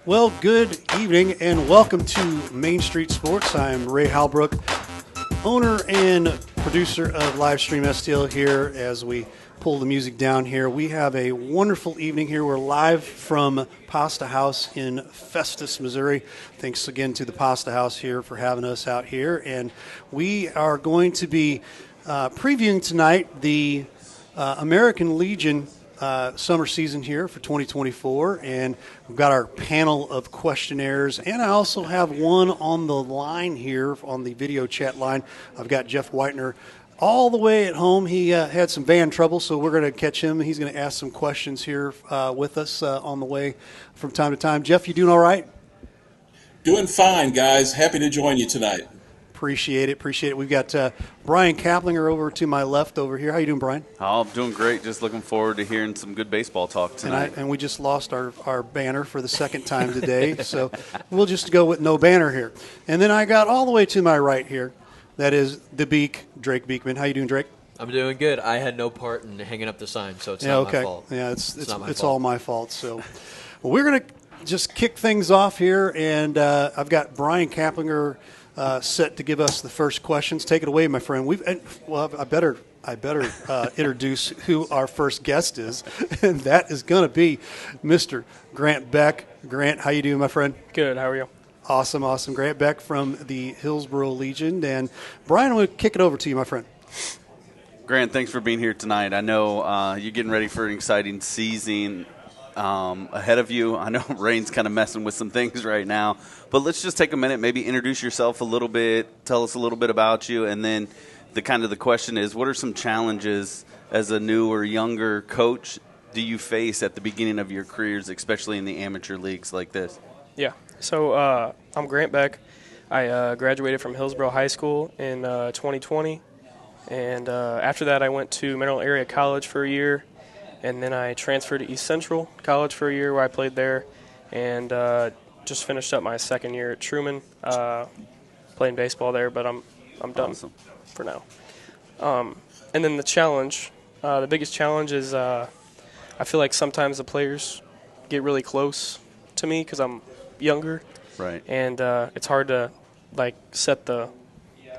Well, good evening and welcome to Main Street Sports. I'm Ray Halbrook, owner and producer of Livestream STL here as we pull the music down here. We have a wonderful evening here. We're live from Pasta House in Festus, Missouri. Thanks again to the Pasta House here for having us out here. And we are going to be previewing tonight the American Legion summer season here for 2024, and we've got our panel of questionnaires, and I also have one on the line here on the video chat line. I've got Jeff Whitener all the way at home. He had some van trouble, so we're going to catch him. He's going to ask some questions here with us on the way from time to time. Jeff, you doing all right? Doing fine, guys. Happy to join you tonight. Appreciate it. We've got Brian Kaplinger over to my left over here. How you doing, Brian? Oh, I'm doing great. Just looking forward to hearing some good baseball talk tonight. And we just lost our banner for the second time today, so we'll just go with no banner here. And then I got all the way to my right here. That is the Beak, Drake Beekman. How you doing, Drake? I'm doing good. I had no part in hanging up the sign, so it's not my fault. Yeah, it's all my fault. So well, we're going to just kick things off here, and I've got Brian Kaplinger set to give us the first questions. Take it away, my friend. I better introduce who our first guest is, and that is going to be Mr. Grant Beck. Grant, how you doing, my friend? Good. How are you? Awesome. Grant Beck from the Hillsboro Legion. And Brian, I'm going to kick it over to you, my friend. Grant, thanks for being here tonight. I know you're getting ready for an exciting season ahead of you. I know Rain's kind of messing with some things right now, but let's just take a minute, maybe introduce yourself a little bit, tell us a little bit about you, and then the question is, what are some challenges as a new or younger coach do you face at the beginning of your careers, especially in the amateur leagues like this? Yeah. So I'm Grant Beck. I graduated from Hillsboro High School in 2020, and after that I went to Mineral Area College for a year, and then I transferred to East Central College for a year where I played there, and just finished up my second year at Truman, playing baseball there, but I'm done for now. And then the biggest challenge is I feel like sometimes the players get really close to me because I'm younger, right? And it's hard to set the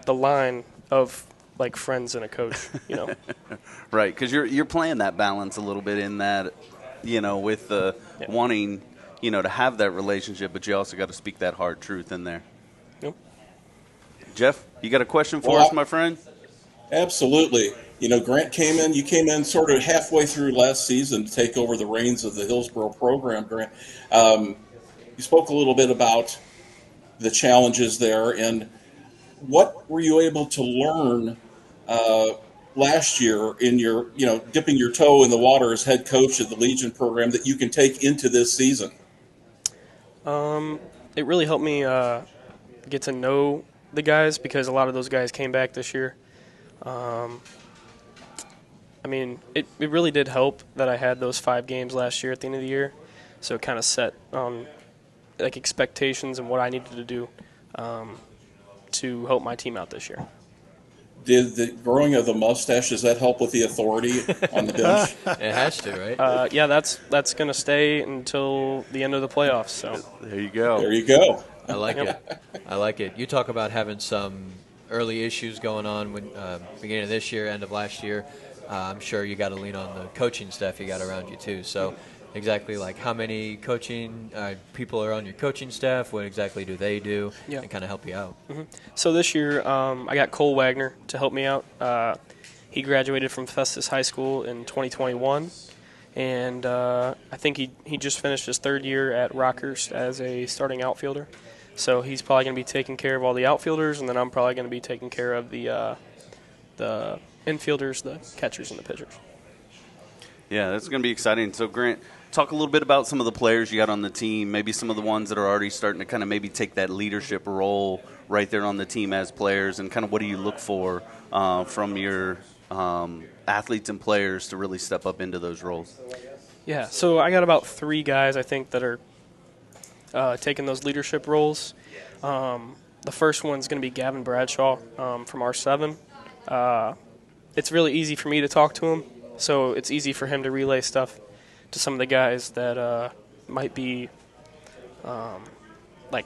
line of friends and a coach, Right, because you're playing that balance a little bit in that, with the wanting, to have that relationship, but you also got to speak that hard truth in there. Yep. Jeff, you got a question for us, my friend? Absolutely. Grant you came in sort of halfway through last season to take over the reins of the Hillsboro program, Grant. You spoke a little bit about the challenges there, and what were you able to learn last year in your, dipping your toe in the water as head coach of the Legion program that you can take into this season? It really helped me get to know the guys because a lot of those guys came back this year. It really did help that I had those 5 games last year at the end of the year, so it kind of set expectations and what I needed to do to help my team out this year. Did the growing of the mustache, does that help with the authority on the bench? It has to, right? Yeah, that's going to stay until the end of the playoffs. So there you go. There you go. I like it. You talk about having some early issues going on when beginning of this year, end of last year. I'm sure you got to lean on the coaching staff you got around you too. So exactly how many coaching people are on your coaching staff? What exactly do they do and kind of help you out? Mm-hmm. So this year I got Cole Wagner to help me out. He graduated from Festus High School in 2021, and I think he just finished his 3rd year at Rockhurst as a starting outfielder. So he's probably going to be taking care of all the outfielders, and then I'm probably going to be taking care of the infielders, the catchers, and the pitchers. Yeah, that's going to be exciting. So, Grant, talk a little bit about some of the players you got on the team, maybe some of the ones that are already starting to kind of maybe take that leadership role right there on the team as players, and kind of what do you look for from your athletes and players to really step up into those roles? Yeah, so I got about 3 guys, I think, that are taking those leadership roles. The first one's going to be Gavin Bradshaw from R7. It's really easy for me to talk to him, so it's easy for him to relay stuff to some of the guys that might be like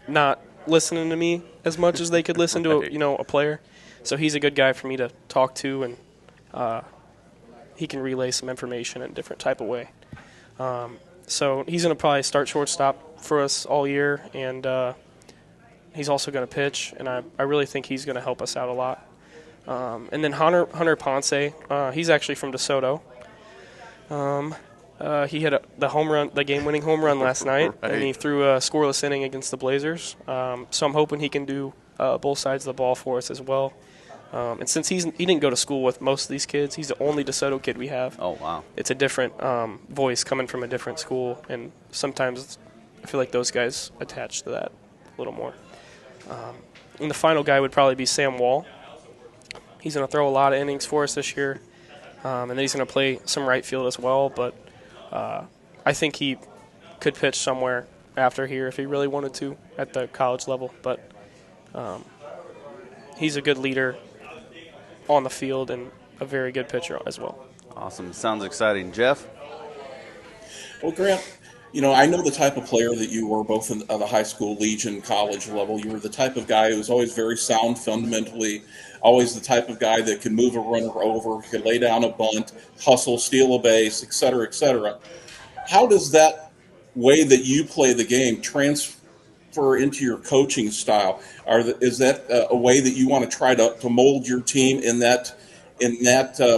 not listening to me as much as they could listen to a player. So he's a good guy for me to talk to, and he can relay some information in a different type of way. So he's going to probably start shortstop for us all year, and he's also going to pitch, and I really think he's going to help us out a lot. And then Hunter Ponce, he's actually from DeSoto. He hit the game-winning home run last night, Right. and he threw a scoreless inning against the Blazers. So I'm hoping he can do both sides of the ball for us as well. And since he didn't go to school with most of these kids, he's the only DeSoto kid we have. Oh, wow. It's a different voice coming from a different school, and sometimes I feel like those guys attach to that a little more. And the final guy would probably be Sam Wall. He's going to throw a lot of innings for us this year, and then he's going to play some right field as well. But I think he could pitch somewhere after here if he really wanted to at the college level. But he's a good leader on the field and a very good pitcher as well. Awesome. Sounds exciting. Jeff? Well, Grant, I know the type of player that you were, both at the high school, Legion, college level. You were the type of guy who was always very sound fundamentally, always the type of guy that could move a runner over, could lay down a bunt, hustle, steal a base, et cetera, et cetera. How does that way that you play the game transfer into your coaching style? Is that a way that you want to try to mold your team in that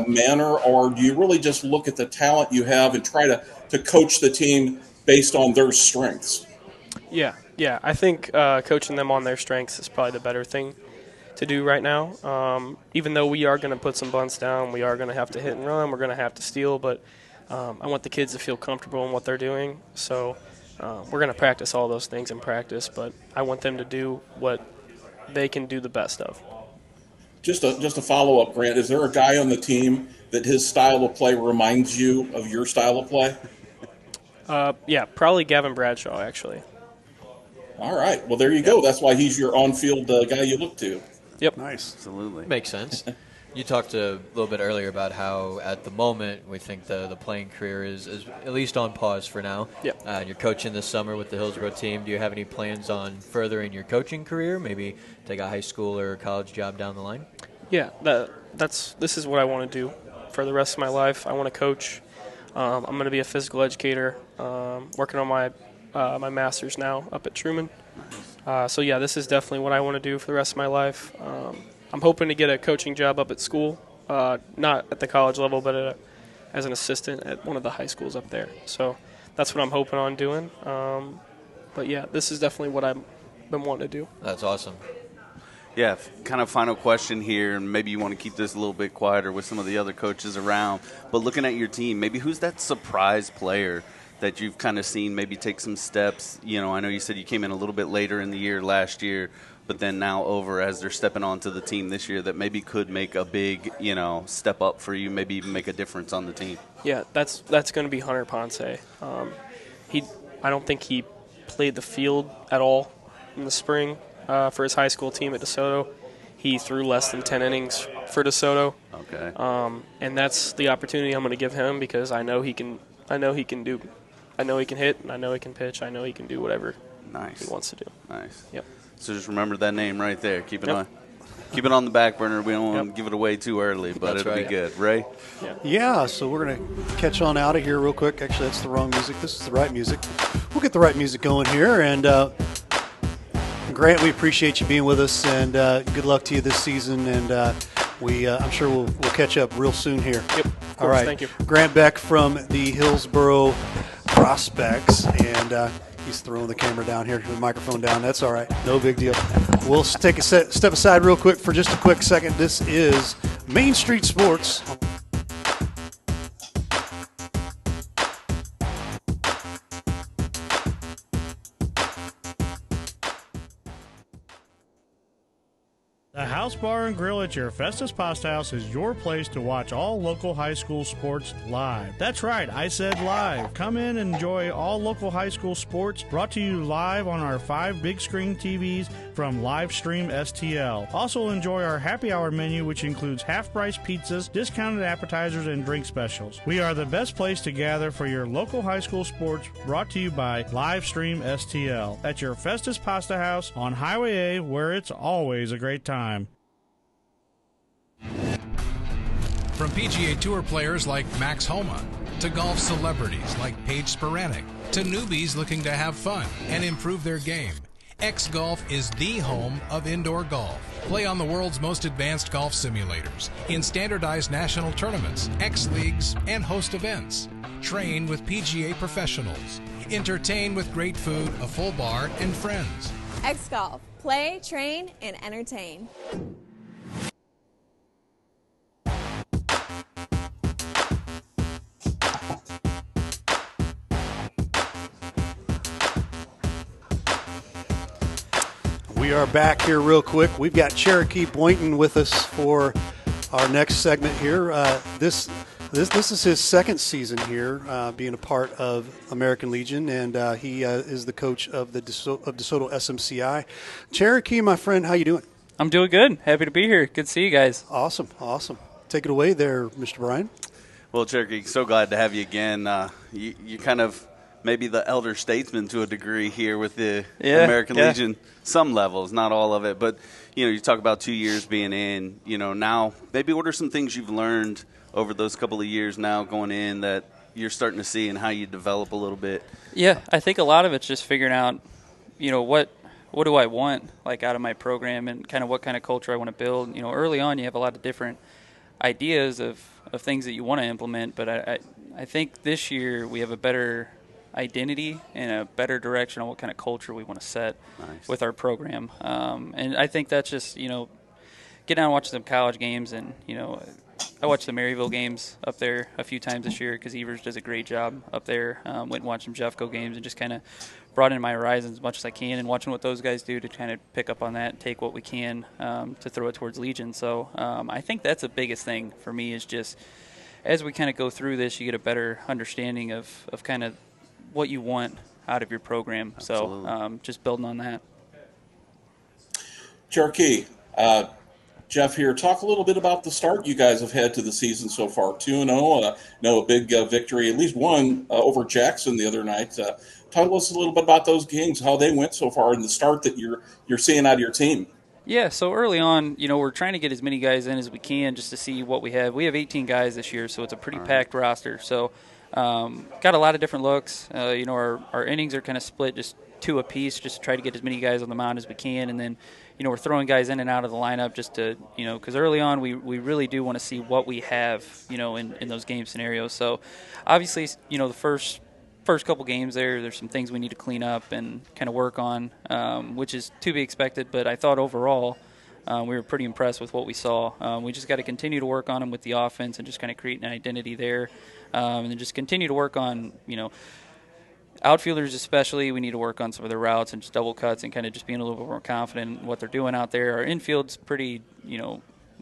manner, or do you really just look at the talent you have and try to coach the team based on their strengths? Yeah. I think coaching them on their strengths is probably the better thing to do right now. Even though we are going to put some bunts down, we are going to have to hit and run, we're going to have to steal, but I want the kids to feel comfortable in what they're doing. So we're going to practice all those things in practice, but I want them to do what they can do the best of. Just a follow-up, Grant. Is there a guy on the team that his style of play reminds you of your style of play? Yeah, probably Gavin Bradshaw, actually. All right. Well, there you go. That's why he's your on-field guy you look to. Yep. Nice. Absolutely. Makes sense. You talked a little bit earlier about how at the moment we think the playing career is at least on pause for now. Yep. You're coaching this summer with the Hillsborough team. Do you have any plans on furthering your coaching career? Maybe take a high school or college job down the line? Yeah, this is what I want to do for the rest of my life. I want to coach. I'm going to be a physical educator, working on my master's now up at Truman. So yeah, this is definitely what I want to do for the rest of my life. I'm hoping to get a coaching job up at school, not at the college level, but as an assistant at one of the high schools up there. So that's what I'm hoping on doing. But yeah, this is definitely what I've been wanting to do. That's awesome. Yeah, kind of final question here, and maybe you want to keep this a little bit quieter with some of the other coaches around. But looking at your team, maybe who's that surprise player that you've kind of seen maybe take some steps? I know you said you came in a little bit later in the year last year, but then now over as they're stepping onto the team this year that maybe could make a big, step up for you, maybe even make a difference on the team. Yeah, that's going to be Hunter Ponce. I don't think he played the field at all in the spring for his high school team at DeSoto. He threw less than 10 innings for DeSoto. Okay. And that's the opportunity I'm going to give him because I know he can hit, and I know he can pitch. I know he can do whatever Nice. he wants to do. Nice. Yep. So just remember that name right there. Keep it Yep. on. Keep it on the back burner. We don't want to give it away too early, but That's it'll right. be good. Ray? Yeah, so we're going to catch on out of here real quick. Actually, that's the wrong music. This is the right music. We'll get the right music going here. And Grant, we appreciate you being with us, and good luck to you this season. And I'm sure we'll catch up real soon here. Yep. Of course. All right. Thank you. Grant Beck from the Hillsborough Prospects, and he's throwing the camera down here, the microphone down. That's all right. No big deal. We'll take a step aside real quick for just a quick second. This is Main Street Sports. The House House Bar and Grill at your Festus Pasta House is your place to watch all local high school sports live. That's right, I said live. Come in and enjoy all local high school sports brought to you live on our 5 big screen TVs from Livestream STL. Also enjoy our happy hour menu, which includes half-price pizzas, discounted appetizers, and drink specials. We are the best place to gather for your local high school sports, brought to you by Livestream STL at your Festus Pasta House on Highway A, where it's always a great time. From PGA Tour players like Max Homa, to golf celebrities like Paige Sporanic, to newbies looking to have fun and improve their game, X Golf is the home of indoor golf. Play on the world's most advanced golf simulators, in standardized national tournaments, X Leagues, and host events. Train with PGA professionals. Entertain with great food, a full bar, and friends. X Golf. Play, train, and entertain. We are back here real quick. We've got Cherokee Boynton with us for our next segment here. This is his second season here, being a part of American Legion, and he is the coach of the DeSoto SMCI. Cherokee, my friend, how you doing? I'm doing good. Happy to be here. Good to see you guys. Awesome. Take it away there, Mr. Brian. Well, Cherokee, so glad to have you again. You kind of maybe the elder statesman to a degree here with the American Legion. Some levels, not all of it. But, you talk about 2 years being in, now maybe what are some things you've learned over those couple of years now going in that you're starting to see and how you develop a little bit? Yeah, I think a lot of it's just figuring out, what do I want, like, out of my program and kind of what kind of culture I want to build. Early on you have a lot of different ideas of things that you want to implement, but I think this year we have a better identity and a better direction on what kind of culture we want to set with our program. And I think that's just, getting out and watching some college games. And, I watched the Maryville games up there a few times this year because Evers does a great job up there. Went and watched some Jeffco games and just kind of brought in my horizons as much as I can, and watching what those guys do to kind of pick up on that and take what we can to throw it towards Legion. So I think that's the biggest thing for me is just as we kind of go through this, you get a better understanding of kind of what you want out of your program. Absolutely. So just building on that. Cherokee, Jeff here. Talk a little bit about the start you guys have had to the season so far. 2-0, a big victory, at least one over Jackson the other night. Talk to us a little bit about those games, how they went so far, and the start that you're seeing out of your team. Yeah, so early on, we're trying to get as many guys in as we can just to see what we have. We have 18 guys this year, so it's a pretty packed roster. So got a lot of different looks. Our innings are kind of split just 2 apiece, just to try to get as many guys on the mound as we can. And then, we're throwing guys in and out of the lineup just to, because early on we really do want to see what we have, in those game scenarios. So obviously, the first couple games there's some things we need to clean up and kind of work on, which is to be expected. But I thought overall we were pretty impressed with what we saw. We just got to continue to work on them with the offense and just kind of create an identity there. And then just continue to work on, outfielders especially. We need to work on some of their routes and just double cuts and kind of just being a little bit more confident in what they're doing out there. Our infield's pretty,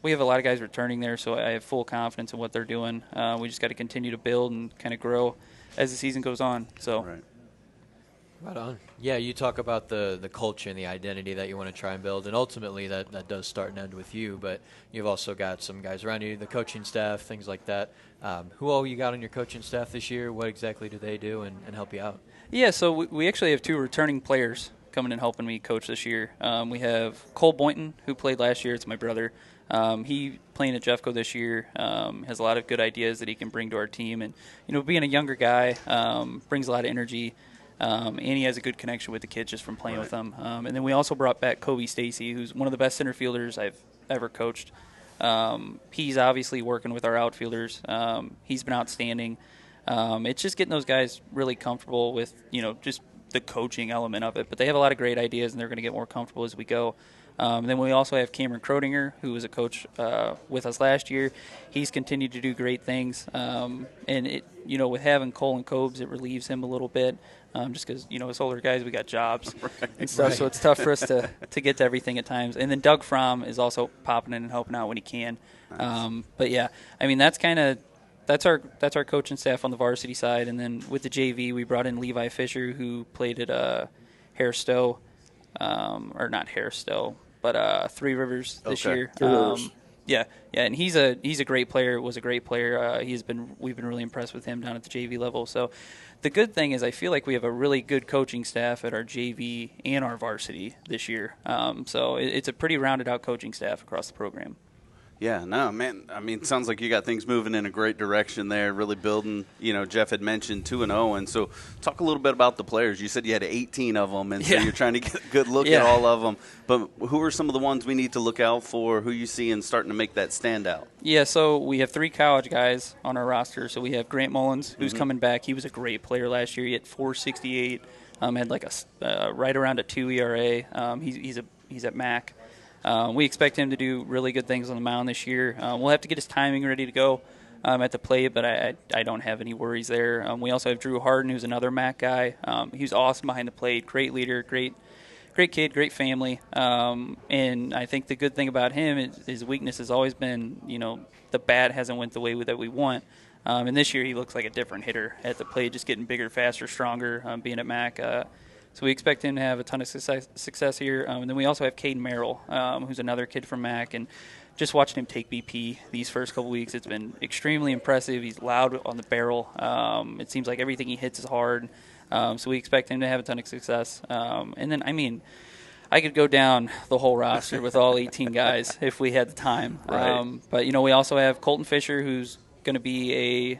we have a lot of guys returning there, so I have full confidence in what they're doing. We just got to continue to build and kind of grow as the season goes on. So. Right on. Yeah, you talk about the culture and the identity that you want to try and build, and ultimately that does start and end with you, but you've also got some guys around you, the coaching staff, things like that. Who all you got on your coaching staff this year? What exactly do they do and help you out? Yeah, so we actually have 2 returning players coming and helping me coach this year. We have Cole Boynton, who played last year. It's my brother. He playing at Jeffco this year, has a lot of good ideas that he can bring to our team. And, being a younger guy, brings a lot of energy. And he has a good connection with the kids just from playing with them. And then we also brought back Kobe Stacy, who's one of the best center fielders I've ever coached. He's obviously working with our outfielders. He's been outstanding. It's just getting those guys really comfortable with, just the coaching element of it. But they have a lot of great ideas, and they're going to get more comfortable as we go. Then we also have Cameron Crodinger, who was a coach with us last year. He's continued to do great things, and with having Cole and Cobes, it relieves him a little bit, just because as older guys we got jobs and stuff, so it's tough for us to get to everything at times. And then Doug Fromm is also popping in and helping out when he can. Nice. But yeah, I mean that's our coaching staff on the varsity side, and then with the JV we brought in Levi Fisher, who played at Hare Stowe, or not Hare Stowe, but Three Rivers this year. Yeah, and he's a great player. Was a great player. We've been really impressed with him down at the JV level. So the good thing is I feel like we have a really good coaching staff at our JV and our varsity this year. So it's a pretty rounded out coaching staff across the program. Yeah, no, man. I mean, it sounds like you got things moving in a great direction there, really building. Jeff had mentioned 2-0, and so talk a little bit about the players. You said you had 18 of them, and so you're trying to get a good look at all of them. But who are some of the ones we need to look out for? Who you see and starting to make that stand out? Yeah, so we have 3 college guys on our roster. So we have Grant Mullins, who's coming back. He was a great player last year. He had 4.68, had like a right around a 2 ERA. He's at MAC. We expect him to do really good things on the mound this year. We'll have to get his timing ready to go at the plate, but I don't have any worries there. We also have Drew Harden, who's another MAC guy. He's awesome behind the plate, great leader, great kid, great family. And I think the good thing about him is his weakness has always been, the bat hasn't went the way that we want. And this year he looks like a different hitter at the plate, just getting bigger, faster, stronger, being at MAC. So we expect him to have a ton of success here. And then we also have Caden Merrill, who's another kid from MAC. And just watching him take BP these first couple weeks, it's been extremely impressive. He's loud on the barrel. It seems like everything he hits is hard. So we expect him to have a ton of success. And then, I could go down the whole roster with all 18 guys if we had the time. Right. But, we also have Colton Fisher, who's going to be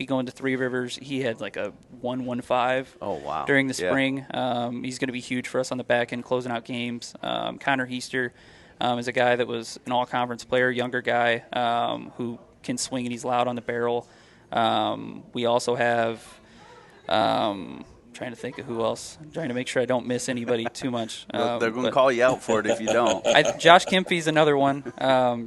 going to Three Rivers. He had like a 1.15 during the spring. He's going to be huge for us on the back end, closing out games. Connor Heister is a guy that was an all-conference player, younger guy who can swing and he's loud on the barrel. We also have trying to think of who else. I'm trying to make sure I don't miss anybody too much. They're going to call you out for it if you don't. Josh Kempfe's another one.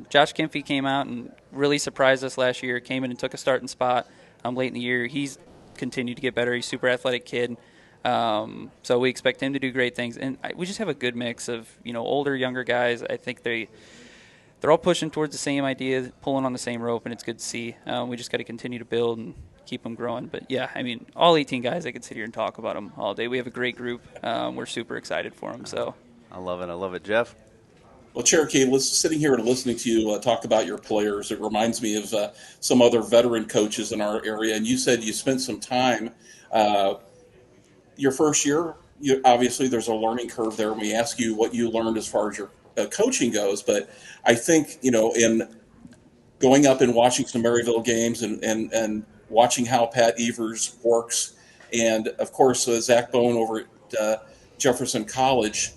Josh Kempfe came out and really surprised us last year, came in and took a starting spot late in the year. He's continued to get better. He's a super athletic kid. So we expect him to do great things. And we just have a good mix of, older, younger guys. I think they're all pushing towards the same idea, pulling on the same rope, and it's good to see. We just got to continue to build and keep them growing. But, yeah, all 18 guys, I could sit here and talk about them all day. We have a great group. We're super excited for them. So I love it. Jeff? Well, Cherokee, sitting here and listening to you talk about your players, it reminds me of some other veteran coaches in our area. And you said you spent some time your first year. Obviously, there's a learning curve there. And we ask you what you learned as far as your coaching goes. But I think, in going up and watching some Maryville games and watching how Pat Evers works, and, of course, Zach Bone over at Jefferson College,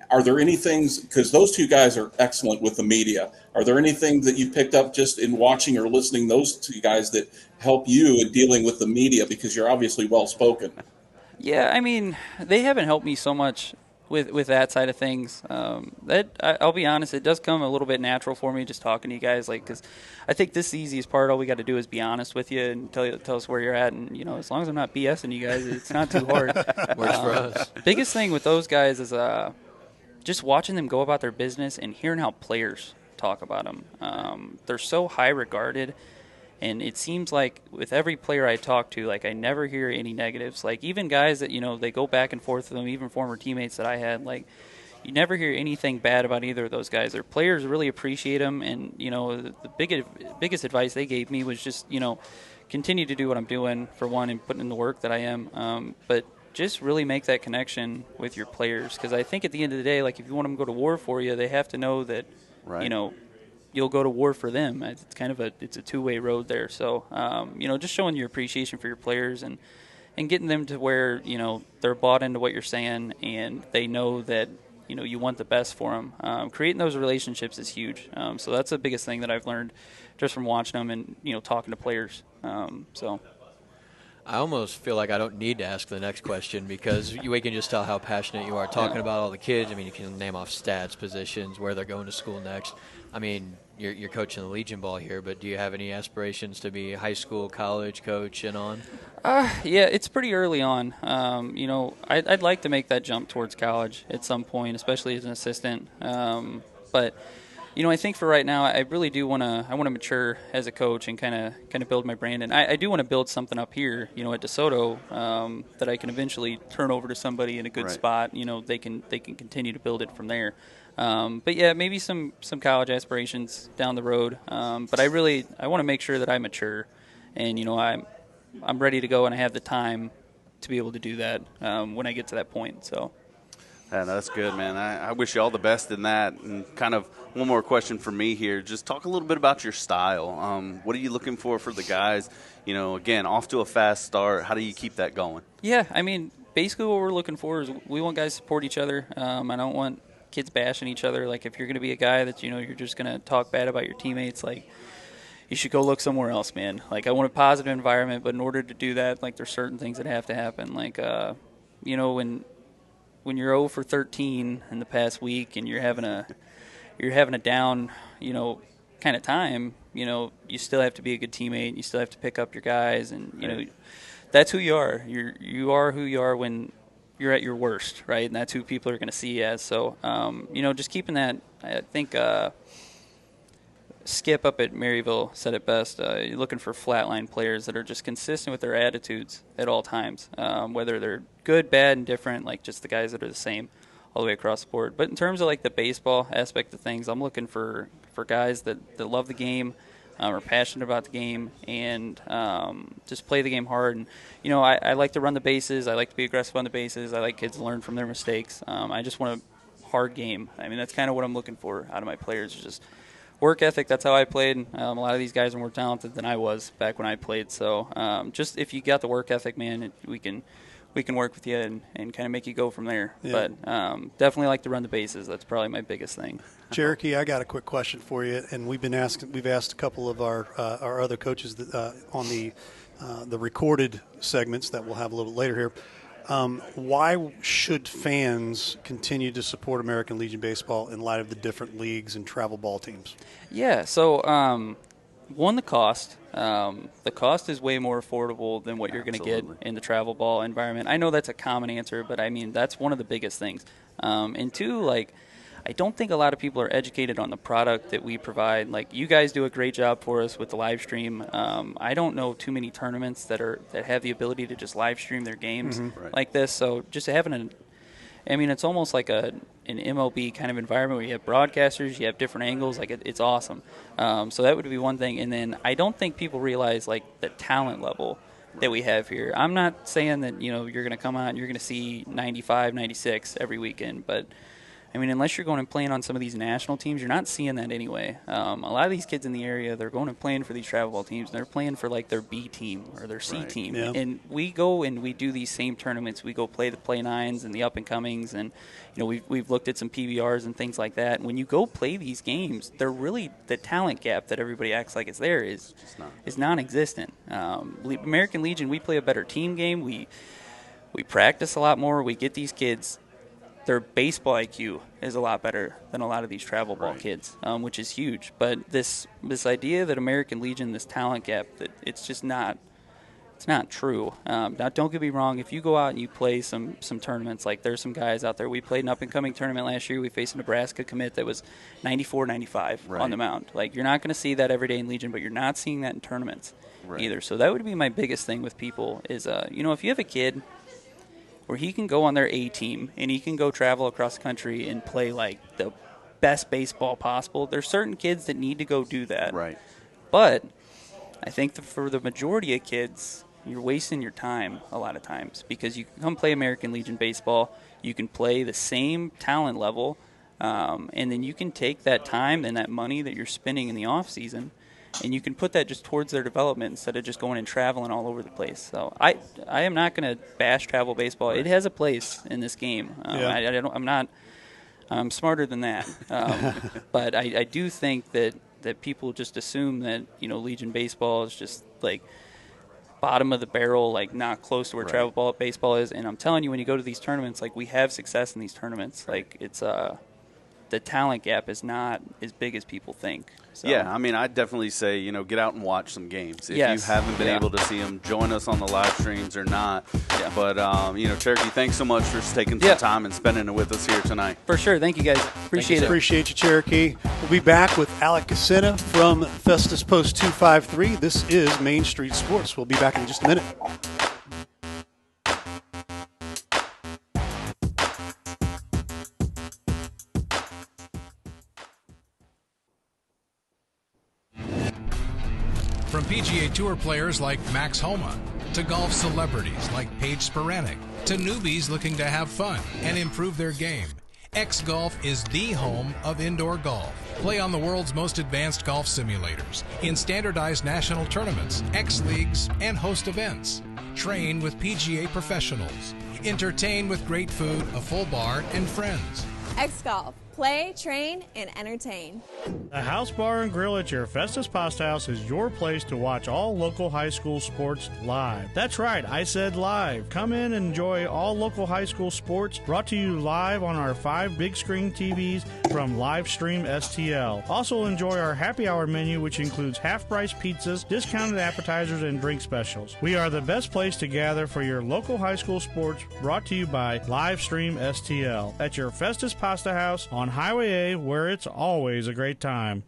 are there any things, because those two guys are excellent with the media, are there anything that you picked up just in watching or listening those two guys that help you in dealing with the media, because you're obviously well-spoken? Yeah, they haven't helped me so much with that side of things. I'll be honest, it does come a little bit natural for me just talking to you guys, because I think this is the easiest part. All we got to do is be honest with you and tell us where you're at, and as long as I'm not BSing you guys, it's not too hard. Works for us. Biggest thing with those guys is just watching them go about their business and hearing how players talk about them. They're so high regarded, and it seems like with every player I talk to, I never hear any negatives. Even guys that, they go back and forth with them, even former teammates that I had, you never hear anything bad about either of those guys. Their players really appreciate them, and, the biggest advice they gave me was just, continue to do what I'm doing, for one, and putting in the work that I am, but just really make that connection with your players, because I think at the end of the day, if you want them to go to war for you, they have to know that, you'll go to war for them. It's kind of a two-way road there. So, just showing your appreciation for your players and getting them to where, they're bought into what you're saying and they know that, you want the best for them. Creating those relationships is huge. So that's the biggest thing that I've learned just from watching them and, talking to players. I almost feel like I don't need to ask the next question because we can just tell how passionate you are talking about all the kids. I mean, you can name off stats, positions, where they're going to school next. I mean, you're coaching the Legion ball here, but do you have any aspirations to be high school, college coach and on? Yeah, it's pretty early on. I'd like to make that jump towards college at some point, especially as an assistant. But I think for right now, I really do want to mature as a coach and kind of build my brand. And I do want to build something up here, at DeSoto, that I can eventually turn over to somebody in a good spot. They can continue to build it from there. But yeah, maybe some college aspirations down the road. But I want to make sure that I mature, and I'm ready to go and I have the time to be able to do that when I get to that point. So. Yeah, that's good, man. I wish you all the best in that. And kind of one more question for me here. Just talk a little bit about your style. What are you looking for the guys? Again, off to a fast start. How do you keep that going? Yeah, I mean, basically what we're looking for is we want guys to support each other. I don't want kids bashing each other. Like, if you're going to be a guy that, you're just going to talk bad about your teammates, like, you should go look somewhere else, man. Like, I want a positive environment, but in order to do that, like, there's certain things that have to happen. Like, when you're 0 for 13 in the past week and you're having a down, kind of time, you still have to be a good teammate. You still have to pick up your guys, and that's who you are. You are who you are when you're at your worst, right? And that's who people are going to see you as. So, just keeping that. I think Skip up at Maryville said it best. You're looking for flatline players that are just consistent with their attitudes at all times, whether they're good, bad, and different, like just the guys that are the same all the way across the board. But in terms of like the baseball aspect of things, I'm looking for guys that love the game, are passionate about the game, and just play the game hard. And, I like to run the bases. I like to be aggressive on the bases. I like kids to learn from their mistakes. I just want a hard game. I mean, that's kind of what I'm looking for out of my players, is just work ethic. That's how I played. A lot of these guys are more talented than I was back when I played. So just if you got the work ethic, man, we can work with you and kind of make you go from there. Yeah. But definitely like to run the bases. That's probably my biggest thing. Cherokee, I got a quick question for you, and we've asked a couple of our other coaches on the recorded segments that we'll have a little bit later here. Why should fans continue to support American Legion Baseball in light of the different leagues and travel ball teams? Yeah, so one, the cost. The cost is way more affordable than what you're going to get in the travel ball environment. I know that's a common answer, but I mean, that's one of the biggest things. And two, like, I don't think a lot of people are educated on the product that we provide. Like, you guys do a great job for us with the live stream. I don't know too many tournaments that have the ability to just live stream their games like this. So just having it's almost like an MLB kind of environment where you have broadcasters, you have different angles. Like, it's awesome. So that would be one thing. And then I don't think people realize, like, the talent level that we have here. I'm not saying that, you're going to come out and you're going to see 95, 96 every weekend, but I mean, unless you're going and playing on some of these national teams, you're not seeing that anyway. A lot of these kids in the area, they're going and playing for these travel ball teams, and they're playing for, like, their B team or their C team. Yeah. And we go and we do these same tournaments. We go play the Play 9s and the up-and-comings, and, we've looked at some PBRs and things like that. And when you go play these games, they're really – the talent gap that everybody acts like is there is non-existent. American Legion, we play a better team game. We practice a lot more. We get these kids – their baseball IQ is a lot better than a lot of these travel ball kids, which is huge. But this idea that American Legion, this talent gap, that it's just not true. Now, don't get me wrong. If you go out and you play some tournaments, like there's some guys out there. We played an up-and-coming tournament last year. We faced a Nebraska commit that was 94, 95 on the mound. Like, you're not going to see that every day in Legion, but you're not seeing that in tournaments either. So that would be my biggest thing with people is, if you have a kid where he can go on their A team and he can go travel across the country and play, like, the best baseball possible. There's certain kids that need to go do that. Right. But I think for the majority of kids, you're wasting your time a lot of times, because you can come play American Legion baseball, you can play the same talent level, and then you can take that time and that money that you're spending in the off season, and you can put that just towards their development instead of just going and traveling all over the place. So I am not going to bash travel baseball. It has a place in this game. I'm smarter than that. But I do think that people just assume that, Legion baseball is just like bottom of the barrel, like not close to where travel ball baseball is. And I'm telling you, when you go to these tournaments, like we have success in these tournaments. Like it's the talent gap is not as big as people think. So. Yeah, I mean, I'd definitely say, get out and watch some games. If Yes. you haven't been able to see them, join us on the live streams or not. Yeah. But, Cherokee, thanks so much for taking some time and spending it with us here tonight. For sure. Thank you, guys. Appreciate it. Appreciate you, Cherokee. We'll be back with Alec Casina from Festus Post 253. This is Main Street Sports. We'll be back in just a minute. From PGA Tour players like Max Homa, to golf celebrities like Paige Spiranac, to newbies looking to have fun and improve their game, X Golf is the home of indoor golf. Play on the world's most advanced golf simulators, in standardized national tournaments, X Leagues, and host events. Train with PGA professionals. Entertain with great food, a full bar, and friends. X Golf. Play, train, and entertain. The House Bar and Grill at your Festus Pasta House is your place to watch all local high school sports live. That's right, I said live. Come in and enjoy all local high school sports brought to you live on our 5 big screen TVs from Livestream STL. Also enjoy our happy hour menu, which includes half-price pizzas, discounted appetizers, and drink specials. We are the best place to gather for your local high school sports, brought to you by Livestream STL at your Festus Pasta House on Highway A, where it's always a great time.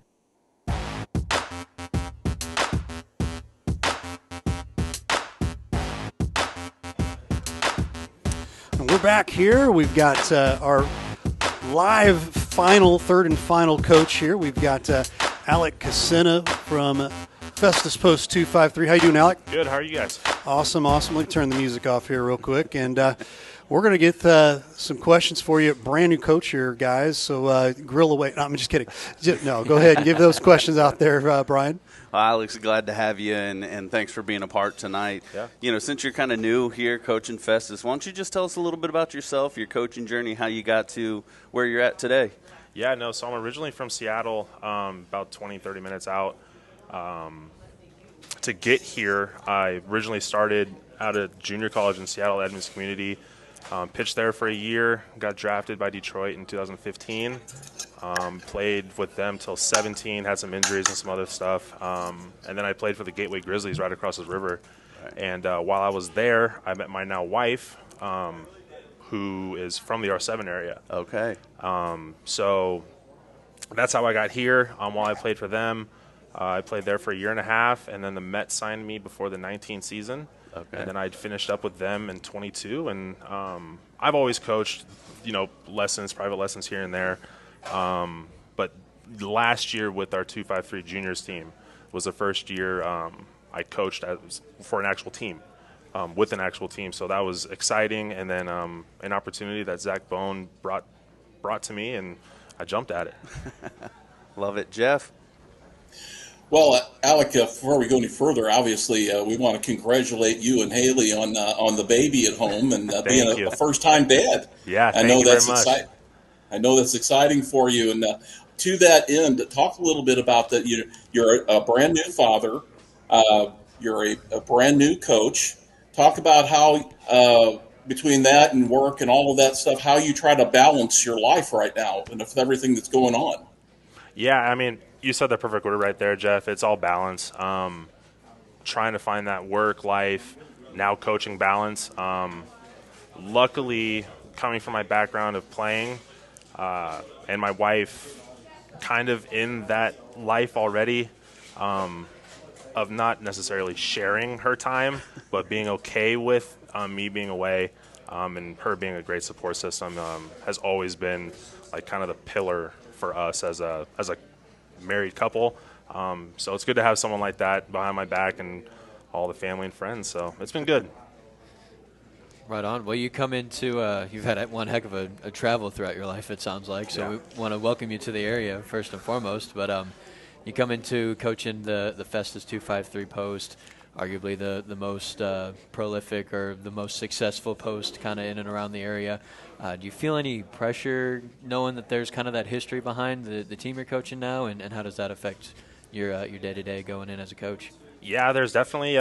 And we're back here. We've got our live third and final coach here. We've got Alec Casina from Festus Post 253. How you doing, Alec? Good. How are you guys? Awesome. Let me turn the music off here real quick. And we're going to get some questions for you. Brand new coach here, guys. So grill away. No, I'm just kidding. No, go ahead and give those questions out there, Brian. Well, Alex, glad to have you, and thanks for being a part tonight. Yeah. Since you're kind of new here coaching Festus, why don't you just tell us a little bit about yourself, your coaching journey, how you got to where you're at today? Yeah, no, so I'm originally from Seattle, about 20, 30 minutes out. To get here, I originally started out of junior college in Seattle, Edmonds Community. Pitched there for a year, got drafted by Detroit in 2015. Played with them till 17, had some injuries and some other stuff. And then I played for the Gateway Grizzlies right across the river. Right. And while I was there, I met my now wife, who is from the R7 area. Okay. So that's how I got here. While I played for them, I played there for a year and a half, and then the Mets signed me before the 19 season. Okay. And then I finished up with them in 22, and I've always coached, lessons, private lessons here and there. But last year with our 253 juniors team was the first year I coached for an actual team, with an actual team. So that was exciting, and then an opportunity that Zach Bone brought to me, and I jumped at it. Love it. Jeff? Well, Alec, before we go any further, obviously we want to congratulate you and Haley on the baby at home and being a first-time dad. Yeah, thank you very much. I know that's exciting for you. And to that end, talk a little bit about that. You're a brand new father. You're a brand new coach. Talk about how between that and work and all of that stuff, how you try to balance your life right now and with everything that's going on. Yeah, I mean, you said the perfect word right there, Jeff. It's all balance. Trying to find that work life, now coaching balance. Luckily, coming from my background of playing, and my wife kind of in that life already, of not necessarily sharing her time, but being okay with me being away, and her being a great support system, has always been like kind of the pillar for us as a married couple. So it's good to have someone like that behind my back and all the family and friends. So it's been good. Right on. Well, you come into, you've had one heck of a travel throughout your life, it sounds like. So we want to welcome you to the area first and foremost. But you come into coaching the Festus 253 post, arguably the most prolific or the most successful post kind of in and around the area. Do you feel any pressure knowing that there's kind of that history behind the team you're coaching now, and how does that affect your day-to-day going in as a coach? Yeah, there's definitely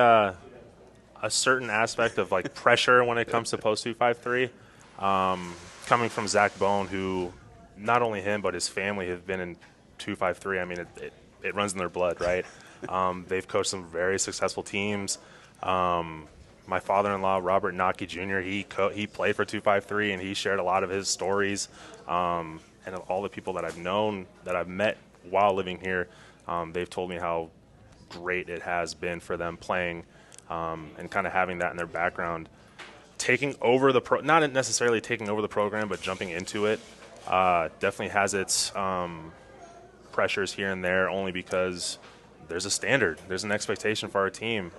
a certain aspect of like pressure when it comes to post 253. Coming from Zach Bone, who not only him but his family have been in 253. I mean, it runs in their blood, right? They've coached some very successful teams. My father-in-law, Robert Naki Jr., he played for 253, and he shared a lot of his stories. And all the people that I've known, that I've met while living here, they've told me how great it has been for them playing and kind of having that in their background. Taking over not necessarily taking over the program, but jumping into it definitely has its pressures here and there, only because there's a standard. There's an expectation for our team.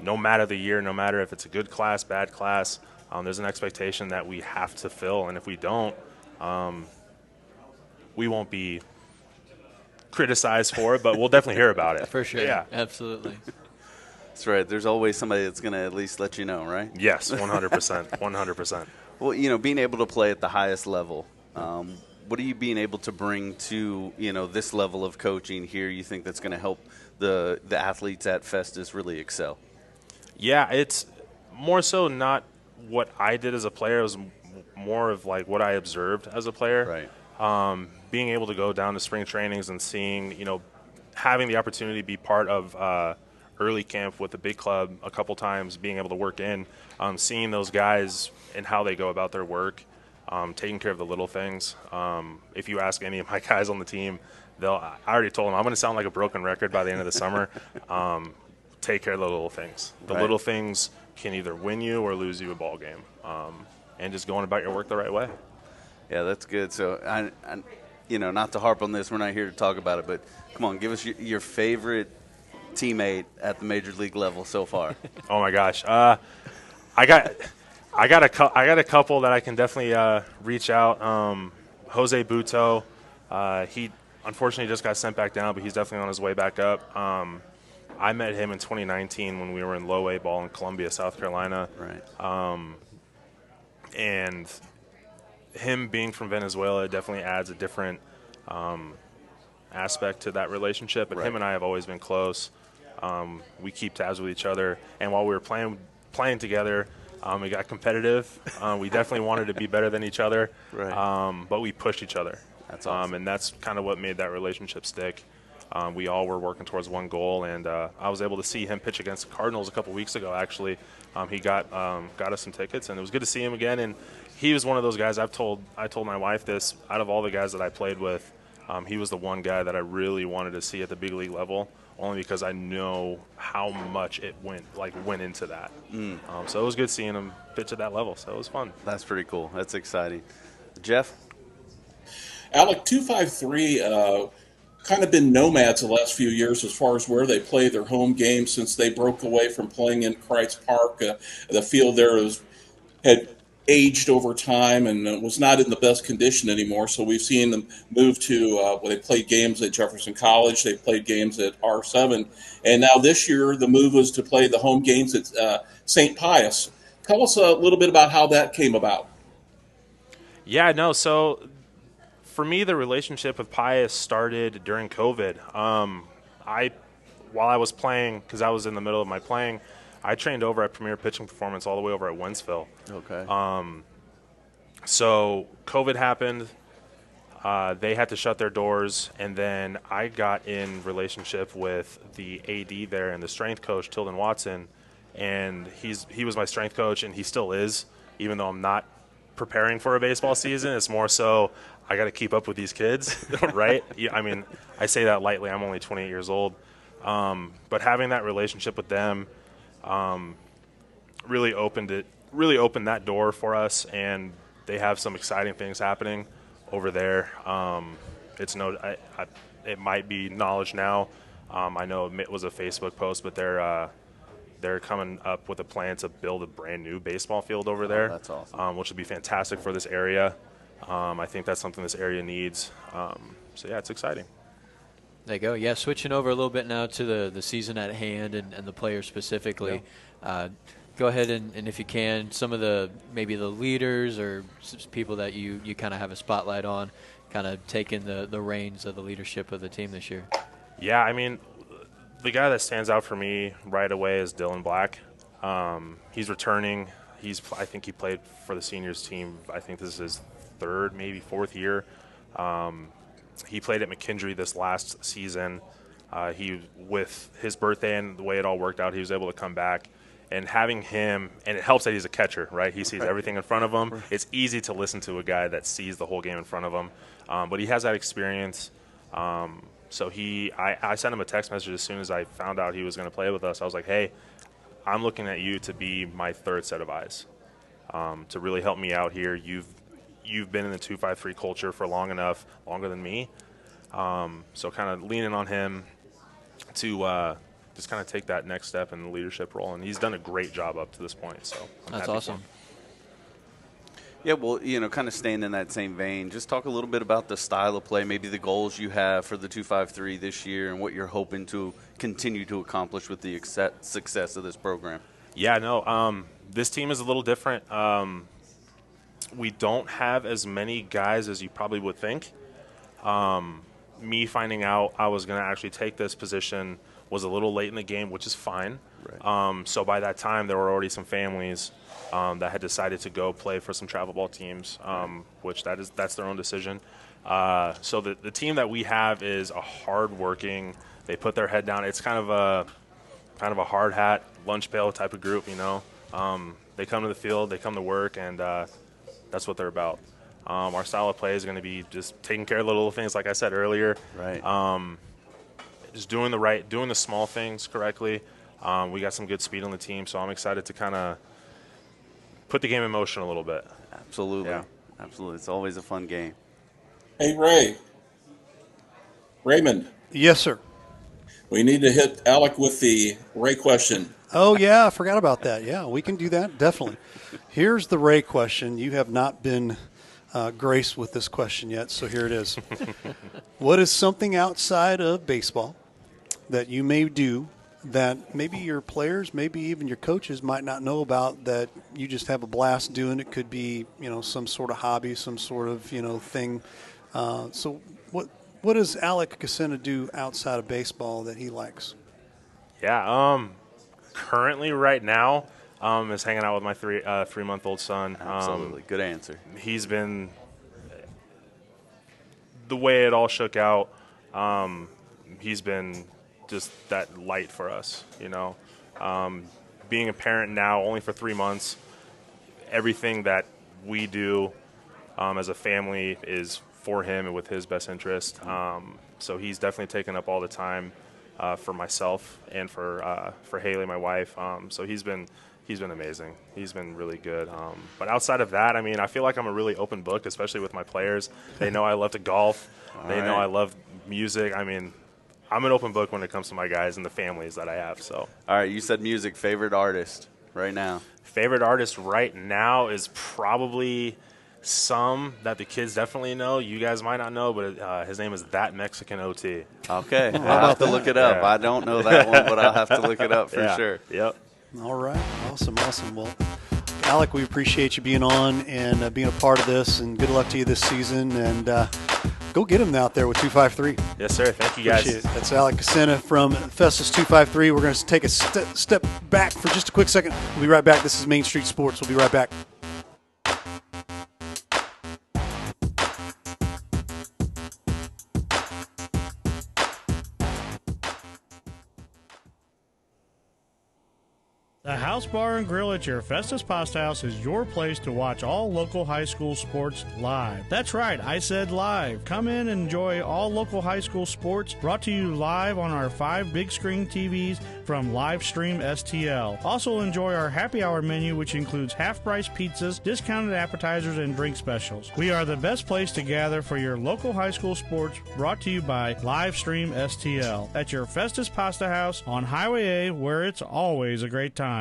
No matter the year, no matter if it's a good class, bad class, there's an expectation that we have to fill. And if we don't, we won't be criticized for it, but we'll definitely hear about it. For sure. Yeah. Absolutely. That's right. There's always somebody that's going to at least let you know, right? Yes, 100%. 100%. Well, being able to play at the highest level, what are you being able to bring to, this level of coaching here you think that's going to help the athletes at Festus really excel? Yeah, it's more so not what I did as a player. It was more of like what I observed as a player. Right. Being able to go down to spring trainings and seeing, having the opportunity to be part of early camp with the big club a couple times, being able to work in, seeing those guys and how they go about their work, taking care of the little things. If you ask any of my guys on the team, I already told them I'm going to sound like a broken record by the end of the summer. Take care of the little things. The little things can either win you or lose you a ball game, and just going about your work the right way. Yeah, that's good. So, I not to harp on this, we're not here to talk about it, but come on, give us your favorite teammate at the major league level so far. Oh my gosh, I got a couple that I can definitely reach out. Jose Buto, he unfortunately just got sent back down, but he's definitely on his way back up. I met him in 2019 when we were in low A ball in Columbia, South Carolina. Right. And him being from Venezuela definitely adds a different aspect to that relationship. But him and I have always been close. We keep tabs with each other. And while we were playing together, we got competitive. We definitely wanted to be better than each other. Right. But we pushed each other. That's awesome. And that's kind of what made that relationship stick. We all were working towards one goal, and I was able to see him pitch against the Cardinals a couple weeks ago, actually. He got us some tickets, and it was good to see him again. And he was one of those guys, I told my wife this, out of all the guys that I played with, he was the one guy that I really wanted to see at the big league level, only because I know how much it went into that. So it was good seeing him pitch at that level, so it was fun. That's pretty cool. That's exciting. Jeff? Alec, 253 kind of been nomads the last few years as far as where they play their home games since they broke away from playing in Kreitz Park. The field there had aged over time and was not in the best condition anymore, so we've seen them move to where they played games at Jefferson College, they played games at R7, and now this year the move was to play the home games at St. Pius. Tell us a little bit about how that came about. Yeah, no, so for me, the relationship with Pius started during COVID. While I was playing, because I was in the middle of my playing, I trained over at Premier Pitching Performance all the way over at Wentzville. Okay. So COVID happened. They had to shut their doors, and then I got in relationship with the AD there and the strength coach, Tilden Watson, and he was my strength coach, and he still is, even though I'm not preparing for a baseball season. It's more so I got to keep up with these kids, right? I mean, I say that lightly. I'm only 28 years old. But having that relationship with them really opened that door for us, and they have some exciting things happening over there. It might be knowledge now. I know it was a Facebook post, but they're coming up with a plan to build a brand new baseball field over there. That's awesome. Which would be fantastic for this area. I think that's something this area needs. So yeah, it's exciting. There you go. Yeah, switching over a little bit now to the season at hand and the players specifically. Yeah. Go ahead and if you can, some of maybe the leaders or people that you kind of have a spotlight on, kind of taking the reins of the leadership of the team this year. Yeah, I mean, the guy that stands out for me right away is Dylan Black. He's returning. I think he played for the seniors team. I think this is his third, maybe fourth year. He played at McKendree this last season. With his birthday and the way it all worked out, he was able to come back. And having him, and it helps that he's a catcher, right? He sees everything in front of him. Right. It's easy to listen to a guy that sees the whole game in front of him. But he has that experience. So I sent him a text message as soon as I found out he was going to play with us. I was like, hey, I'm looking at you to be my third set of eyes, to really help me out here. You've been in the 2-5-3 culture for long enough, longer than me. So kind of leaning on him to just kind of take that next step in the leadership role. And he's done a great job up to this point. So that's awesome. Yeah, well, kind of staying in that same vein, just talk a little bit about the style of play, maybe the goals you have for the 2-5-3 this year and what you're hoping to continue to accomplish with the success of this program. Yeah, no, this team is a little different. We don't have as many guys as you probably would think. Me finding out I was going to actually take this position was a little late in the game, which is fine. Right. So by that time, there were already some families that had decided to go play for some travel ball teams, which that's their own decision. So the team that we have is a hard-working. They put their head down. It's kind of a hard hat, lunch pail type of group. They come to the field, they come to work, and that's what they're about. Our style of play is going to be just taking care of the little things, like I said earlier. Right. Just doing the small things correctly. We got some good speed on the team, so I'm excited to kind of put the game in motion a little bit. Absolutely. Yeah. Absolutely. It's always a fun game. Hey, Raymond. Yes, sir. We need to hit Alec with the Ray question. Oh, yeah, I forgot about that. Yeah, we can do that, definitely. Here's the Ray question. You have not been graced with this question yet, so here it is. What is something outside of baseball that you may do that maybe your players, maybe even your coaches might not know about, that you just have a blast doing? It could be, some sort of hobby, some sort of, thing. So what does Alec Kosina do outside of baseball that he likes? Yeah, currently right now is hanging out with my 3-month-old son. Absolutely. Good answer. He's been the way it all shook out. He's been just that light for us, being a parent now only for 3 months. Everything that we do as a family is for him and with his best interest. So he's definitely taken up all the time for myself and for Haley, my wife. So he's been amazing. He's been really good. But outside of that, I feel like I'm a really open book, especially with my players. They know I love to golf. They know I love music. I'm an open book when it comes to my guys and the families that I have. So. All right, you said music. Favorite artist right now? Favorite artist right now is probably some that the kids definitely know. You guys might not know, but his name is That Mexican OT. Okay, I'll have to look it up. Yeah. I don't know that one, but I'll have to look it up for sure. Yep. All right. Awesome. Well, Alec, we appreciate you being on and being a part of this, and good luck to you this season. And go get him out there with 2-5-3. Yes, sir. Thank you, guys. Appreciate it. That's Alec Kosina from Festus 2-5-3. We're going to take a step back for just a quick second. We'll be right back. This is Main Street Sports. We'll be right back. The House Bar and Grill at your Festus Pasta House is your place to watch all local high school sports live. That's right, I said live. Come in and enjoy all local high school sports brought to you live on our 5 big screen TVs from Livestream STL. Also enjoy our happy hour menu, which includes half-price pizzas, discounted appetizers, and drink specials. We are the best place to gather for your local high school sports, brought to you by Livestream STL at your Festus Pasta House on Highway A, where it's always a great time.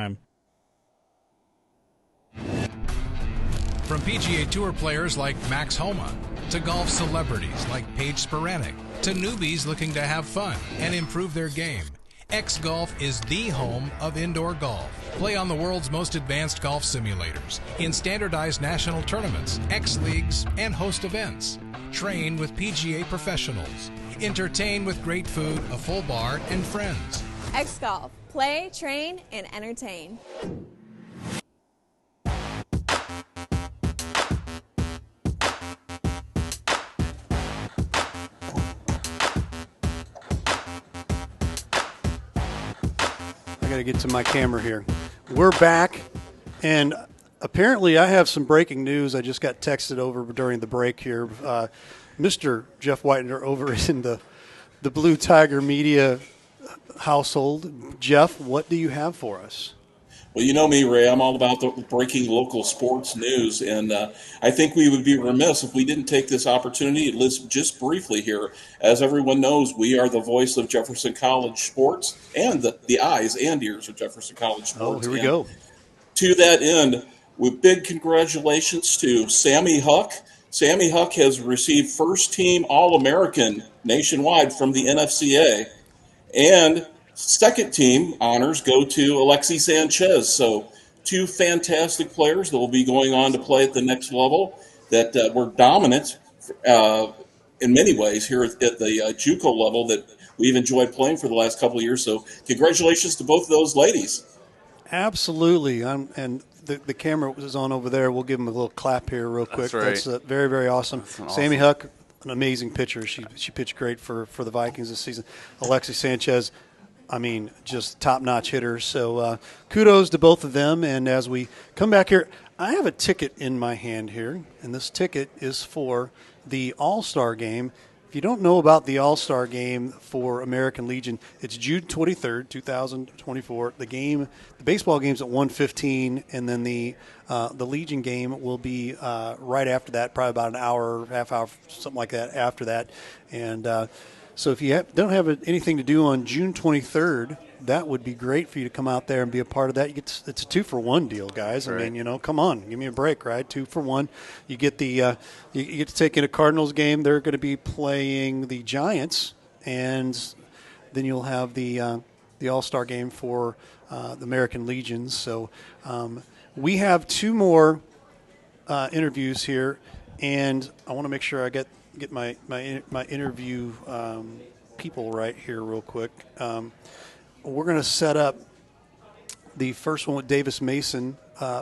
From PGA Tour players like Max Homa, to golf celebrities like Paige Spiranac, to newbies looking to have fun and improve their game, X Golf is the home of indoor golf. Play on the world's most advanced golf simulators, in standardized national tournaments, X Leagues, and host events. Train with PGA professionals. Entertain with great food, a full bar, and friends. X Golf, play, train, and entertain. I got to get to my camera here. We're back, and apparently I have some breaking news. I just got texted over during the break here. Mr. Jeff Whitener over in the Blue Tiger Media household. Jeff, what do you have for us? Well, you know me, Ray. I'm all about the breaking local sports news, and I think we would be remiss if we didn't take this opportunity to list just briefly here. As everyone knows, we are the voice of Jefferson College sports and the eyes and ears of Jefferson College sports. Oh, here we go. To that end, with big congratulations to Sammy Huck. Sammy Huck has received first team All-American nationwide from the NFCA, and second team honors go to Alexi Sanchez. So two fantastic players that will be going on to play at the next level that were dominant in many ways here at the JUCO level that we've enjoyed playing for the last couple of years. So congratulations to both of those ladies. Absolutely. And the camera is on over there. We'll give them a little clap here real quick. That's right. That's very, very awesome. Sammy Huck, an amazing pitcher. She pitched great for the Vikings this season. Alexi Sanchez, I mean, just top-notch hitter. So kudos to both of them. And as we come back here, I have a ticket in my hand here, and this ticket is for the All-Star Game. If you don't know about the All-Star Game for American Legion, it's June 23rd, 2024. The baseball game's at 1:15, and then the Legion game will be right after that, probably about an hour, half hour, something like that after that. And so if you don't have anything to do on June 23rd, that would be great for you to come out there and be a part of that. It's a 2-for-1 deal, guys. Right. I mean, come on, give me a break, right? 2-for-1. You get the you get to take in a Cardinals game. They're going to be playing the Giants, and then you'll have the All-Star game for the American Legions. So we have two more interviews here, and I want to make sure I get my interview people right here real quick. We're going to set up the first one with Davis Mason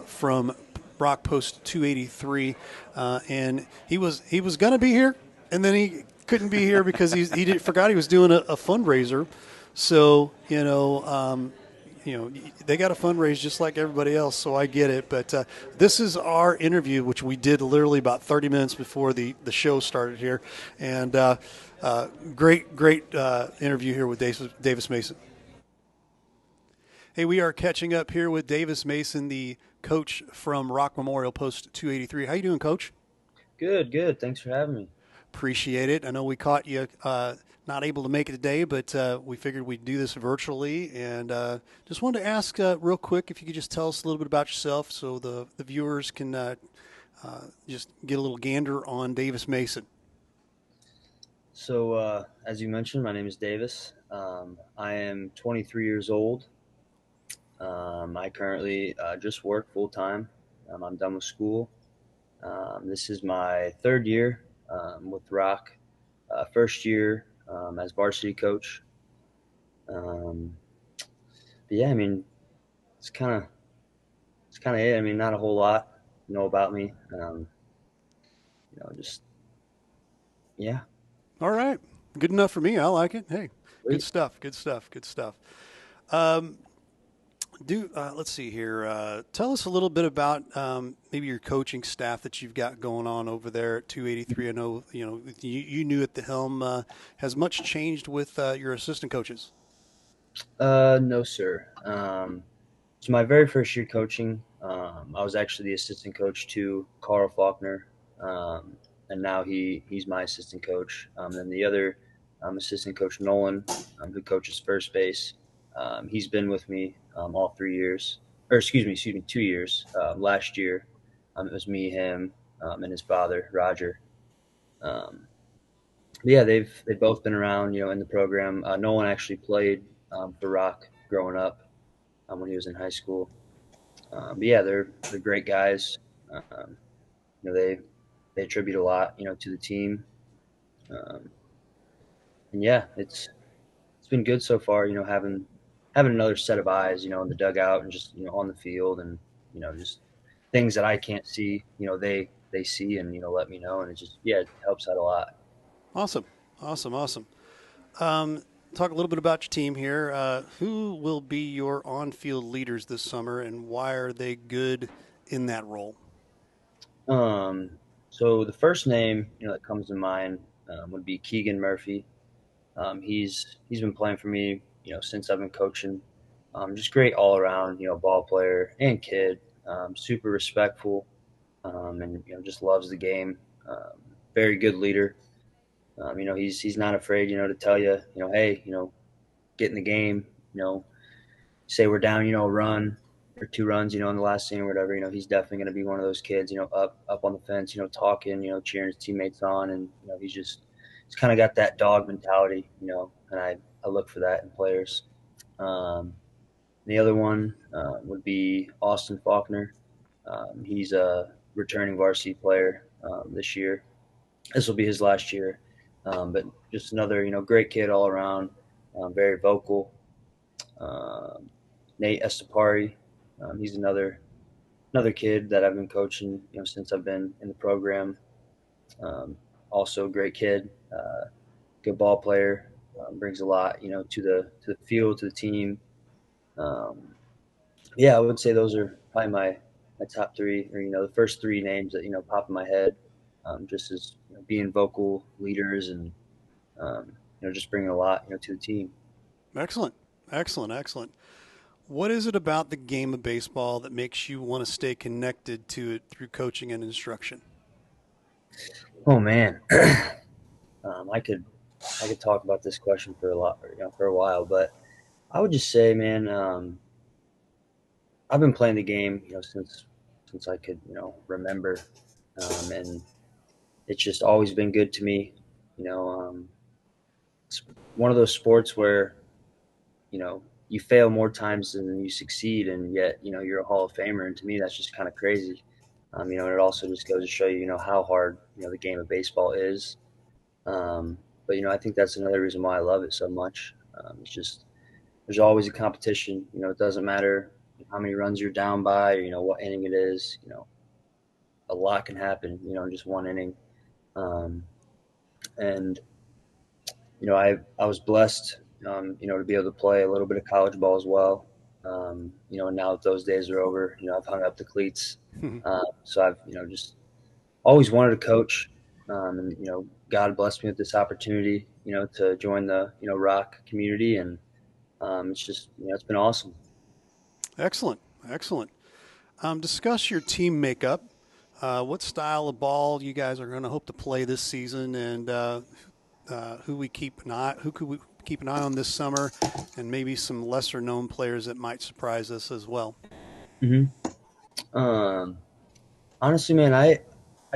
from Rock Post 283, and he was going to be here, and then he couldn't be here because he forgot he was doing a fundraiser. So they got a fundraise just like everybody else, so I get it. But this is our interview, which we did literally about 30 minutes before the show started here, and great interview here with Davis Mason. Hey, we are catching up here with Davis Mason, the coach from Rock Memorial Post 283. How you doing, Coach? Good. Thanks for having me. Appreciate it. I know we caught you not able to make it today, but we figured we'd do this virtually. And just wanted to ask real quick if you could just tell us a little bit about yourself so the viewers can just get a little gander on Davis Mason. So, as you mentioned, my name is Davis. I am 23 years old. I currently just work full-time. I'm done with school. This is my third year with Rock. First year as varsity coach. But yeah, I mean, it's kind of it. I mean, not a whole lot about me. Yeah. All right. Good enough for me. I like it. Hey, Great. Good stuff. Let's see here. Tell us a little bit about maybe your coaching staff that you've got going on over there at 283. I know you knew at the helm. Has much changed with your assistant coaches? No, sir. So my very first year coaching, I was actually the assistant coach to Carl Faulkner, and now he's my assistant coach. And the other assistant coach, Nolan, who coaches first base, he's been with me all 3 years, or excuse me, 2 years. Last year, it was me, him, and his father, Roger. Yeah, they've both been around, in the program. Nolan actually played for Rock growing up when he was in high school. But yeah, they're great guys. They attribute a lot, to the team. And yeah, it's been good so far. Having having another set of eyes, in the dugout and just, on the field, and, just things that I can't see, they see and, let me know. And it just, yeah, it helps out a lot. Awesome. Talk a little bit about your team here. Who will be your on-field leaders this summer, and why are they good in that role? So the first name, that comes to mind would be Keegan Murphy. He's been playing for me, since I've been coaching. Just great all around, ball player and kid. Super respectful, and just loves the game. Very good leader. He's not afraid, to tell you, hey, get in the game. Say we're down, a run or 2 runs, in the last inning or whatever. He's definitely going to be one of those kids, up on the fence, talking, cheering his teammates on, and he's kind of got that dog mentality, and I look for that in players. The other one would be Austin Faulkner. He's a returning varsity player this year. This will be his last year, but just another, great kid all around, very vocal. Nate Estepari, he's another kid that I've been coaching, since I've been in the program. Also a great kid, good ball player, brings a lot, to the field, to the team. Yeah, I would say those are probably my top 3, or the first 3 names that pop in my head, just as being vocal leaders and just bringing a lot to the team. Excellent. What is it about the game of baseball that makes you want to stay connected to it through coaching and instruction? Oh man, I could talk about this question for a while, but I would just say, man, I've been playing the game, since I could, remember, and it's just always been good to me. It's one of those sports where, you fail more times than you succeed, and yet, you're a Hall of Famer. And to me, that's just kind of crazy. And it also just goes to show you, how hard, the game of baseball is. But, I think that's another reason why I love it so much. It's just, there's always a competition. It doesn't matter how many runs you're down by, or, what inning it is. A lot can happen, in just one inning. And, I was blessed, to be able to play a little bit of college ball as well. And now that those days are over, I've hung up the cleats. So I've, just always wanted to coach. And, God blessed me with this opportunity, to join the, rock community. And it's just, it's been awesome. Excellent. Discuss your team makeup. What style of ball you guys are going to hope to play this season, and who could we keep an eye on this summer, and maybe some lesser known players that might surprise us as well. Honestly, man, I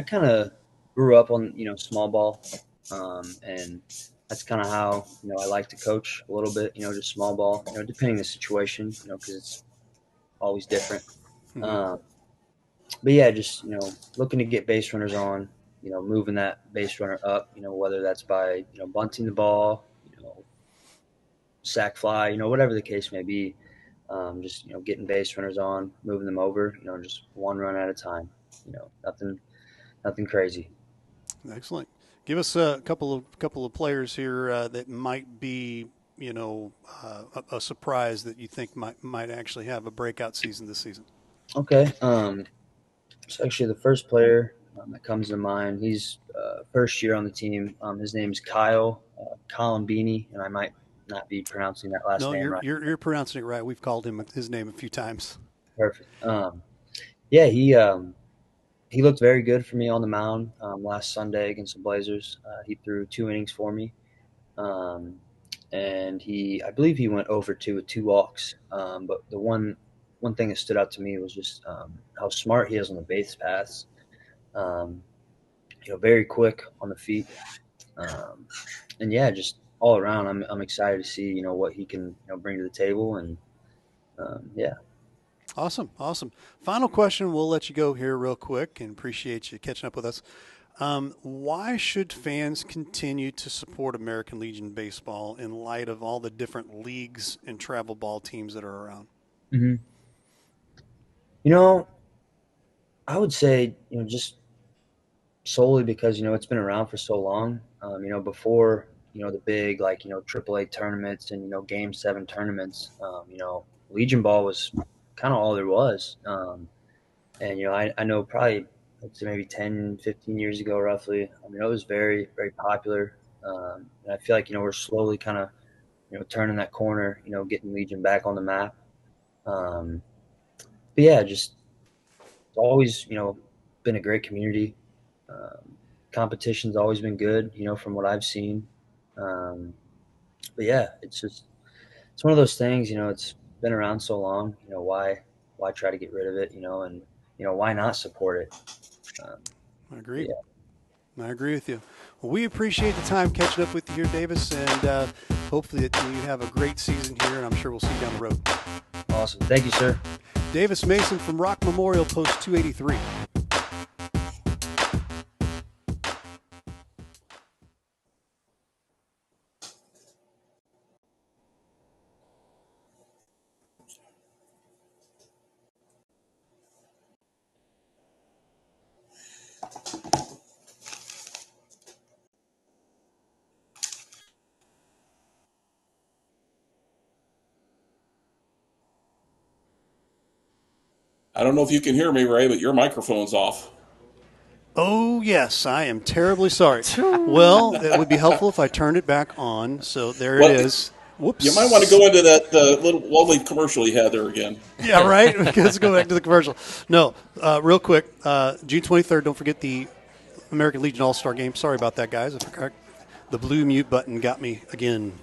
kind of grew up on, small ball. And that's kind of how, I like to coach a little bit, just small ball, depending on the situation, because it's always different. But yeah, just, looking to get base runners on, moving that base runner up, whether that's by, bunting the ball, sack fly, whatever the case may be. Just, getting base runners on, moving them over, just one run at a time, nothing crazy. Excellent. Give us a couple of players here that might be, a surprise that you think might actually have a breakout season this season. Okay. So actually the first player that comes to mind, he's first year on the team. His name is Kyle Colombini, and I might not be pronouncing that last name right. No, you're pronouncing it right. We've called him his name a few times. Perfect. Yeah, he looked very good for me on the mound last Sunday against the Blazers. He threw 2 innings for me, and I believe he went over 2 with 2 walks. But the one thing that stood out to me was just how smart he is on the base paths. Very quick on the feet, and yeah, just all around. I'm excited to see what he can bring to the table, and yeah. Awesome. Final question. We'll let you go here real quick, and appreciate you catching up with us. Why should fans continue to support American Legion Baseball in light of all the different leagues and travel ball teams that are around? Mm-hmm. You know, I would say, just solely because, it's been around for so long. Before, the big, like, AAA tournaments and, Game 7 tournaments, Legion Ball was kind of all there was. And, I know probably, I'd say maybe 10, 15 years ago, roughly, it was very, very popular. And I feel like, we're slowly kind of, turning that corner, getting Legion back on the map. But yeah, just it's always, been a great community. Competition's always been good, from what I've seen. But yeah, it's one of those things, it's been around so long, why try to get rid of it, and, why not support it? I agree. Yeah. I agree with you. Well, we appreciate the time catching up with you here, Davis, and hopefully that you have a great season here, and I'm sure we'll see you down the road. Awesome. Thank you, sir. Davis Mason from Rock Memorial, Post 283. I don't know if you can hear me, Ray, but your microphone's off. Oh, yes, I am terribly sorry. Well, it would be helpful if I turned it back on. So there it is. Whoops. You might want to go into that little lovely commercial you had there again. Yeah, right? Let's go back to the commercial. No, real quick, June 23rd, don't forget the American Legion All-Star Game. Sorry about that, guys. I forgot. The blue mute button got me again.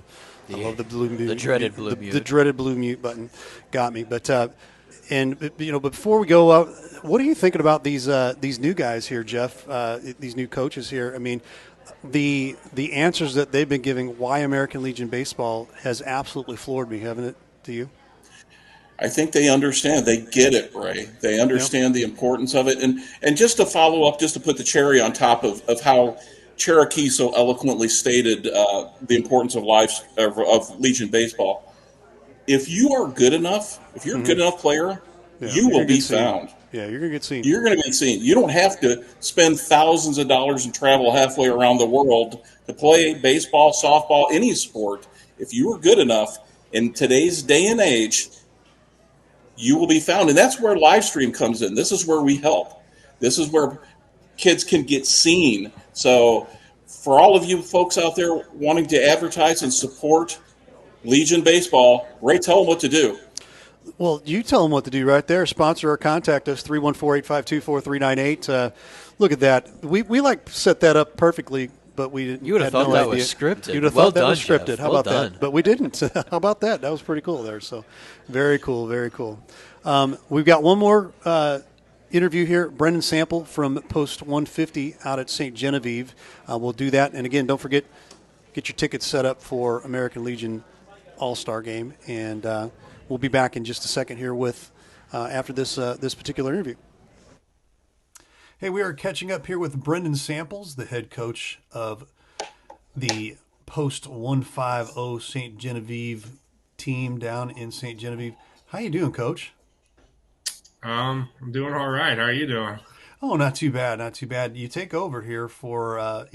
I love the blue mute. The dreaded blue mute. The dreaded blue mute button got me. But before we go out, what are you thinking about these new guys here, Jeff? These new coaches here. I mean, the answers that they've been giving why American Legion Baseball has absolutely floored me, haven't it? To you? I think they understand. They get it, Ray. They understand the importance of it. And just to follow up, just to put the cherry on top of how Cherokee so eloquently stated the importance of Legion Baseball. If you are good enough, if you're a good enough player, you will be found. Yeah, you're going to get seen. You're going to be seen. You don't have to spend thousands of dollars and travel halfway around the world to play baseball, softball, any sport. If you are good enough in today's day and age, you will be found. And that's where live stream comes in. This is where we help. This is where kids can get seen. So for all of you folks out there wanting to advertise and support Legion Baseball, Ray, tell them what to do. Well, you tell them what to do right there. Sponsor or contact us, 314-852-4398. Look at that. We set that up perfectly, but we didn't. You would have thought that was scripted. You'd have thought that was scripted. How about that? But we didn't. How about that? That was pretty cool there. So very cool, very cool. We've got one more interview here. Brendan Sample from Post 150 out at St. Genevieve. We'll do that. And, again, don't forget, get your tickets set up for American Legion All-Star Game. And we'll be back in just a second here with after this particular interview. Hey, we are catching up here with Brendan Samples, the head coach of the Post 150 St. Genevieve team down in St. Genevieve. How you doing, Coach? I'm doing all right. How are you doing? Oh, not too bad, not too bad. You take over here for a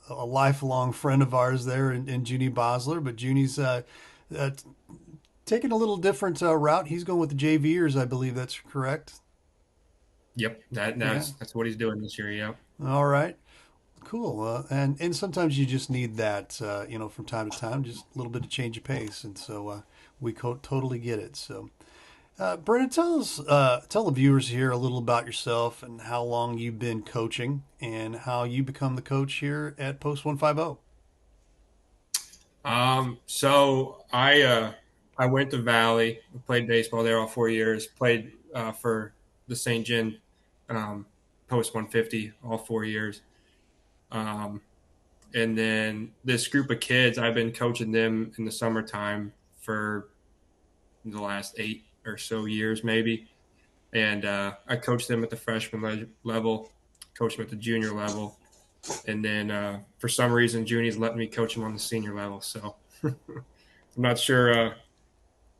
lifelong friend of ours there in Junie Bosler, but Junie's taking a little different route. He's going with the JVers, I believe that's correct. Yep, that's what he's doing this year. Yep. All right, cool. And sometimes you just need that, from time to time, just a little bit of change of pace, and so we totally get it. So, Brendan, tell the viewers here a little about yourself and how long you've been coaching and how you become the coach here at Post 150. So I went to Valley, played baseball there all 4 years, played for the St. Gen Post 150 all 4 years. And then this group of kids, I've been coaching them in the summertime for the last 8 or so years maybe. And I coached them at the freshman level, coached them at the junior level. And then for some reason, Junie's letting me coach him on the senior level. So I'm not sure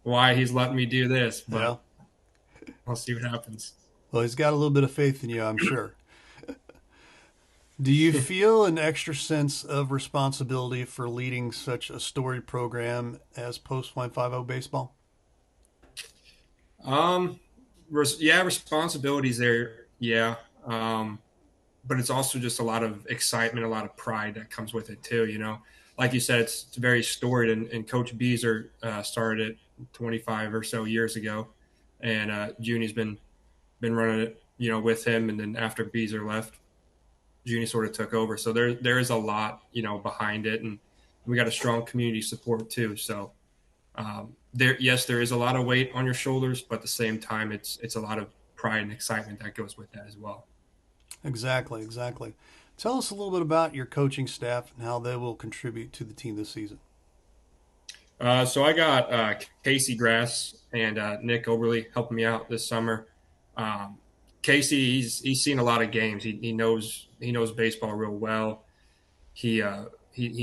why he's letting me do this, but I'll see what happens. Well, he's got a little bit of faith in you, I'm sure. Do you feel an extra sense of responsibility for leading such a storied program as Post 150 baseball? Responsibilities there. Yeah. But it's also just a lot of excitement, a lot of pride that comes with it too. Like you said, it's very storied, and Coach Beezer started it 25 or so years ago, and Junie's been running it, with him. And then after Beezer left, Junie sort of took over. So there is a lot, behind it, and we got a strong community support too. So there is a lot of weight on your shoulders, but at the same time, it's a lot of pride and excitement that goes with that as well. Exactly. Tell us a little bit about your coaching staff and how they will contribute to the team this season. So I got Casey Grass and Nick Oberly helping me out this summer. Casey, he's seen a lot of games. He knows baseball real well. He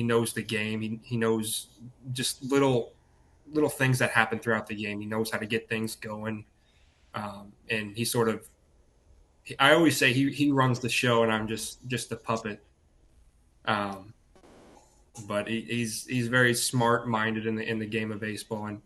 knows the game. He knows just little things that happen throughout the game. He knows how to get things going. And he sort of, I always say he runs the show, and I'm just a puppet. But he's very smart minded in the game of baseball, and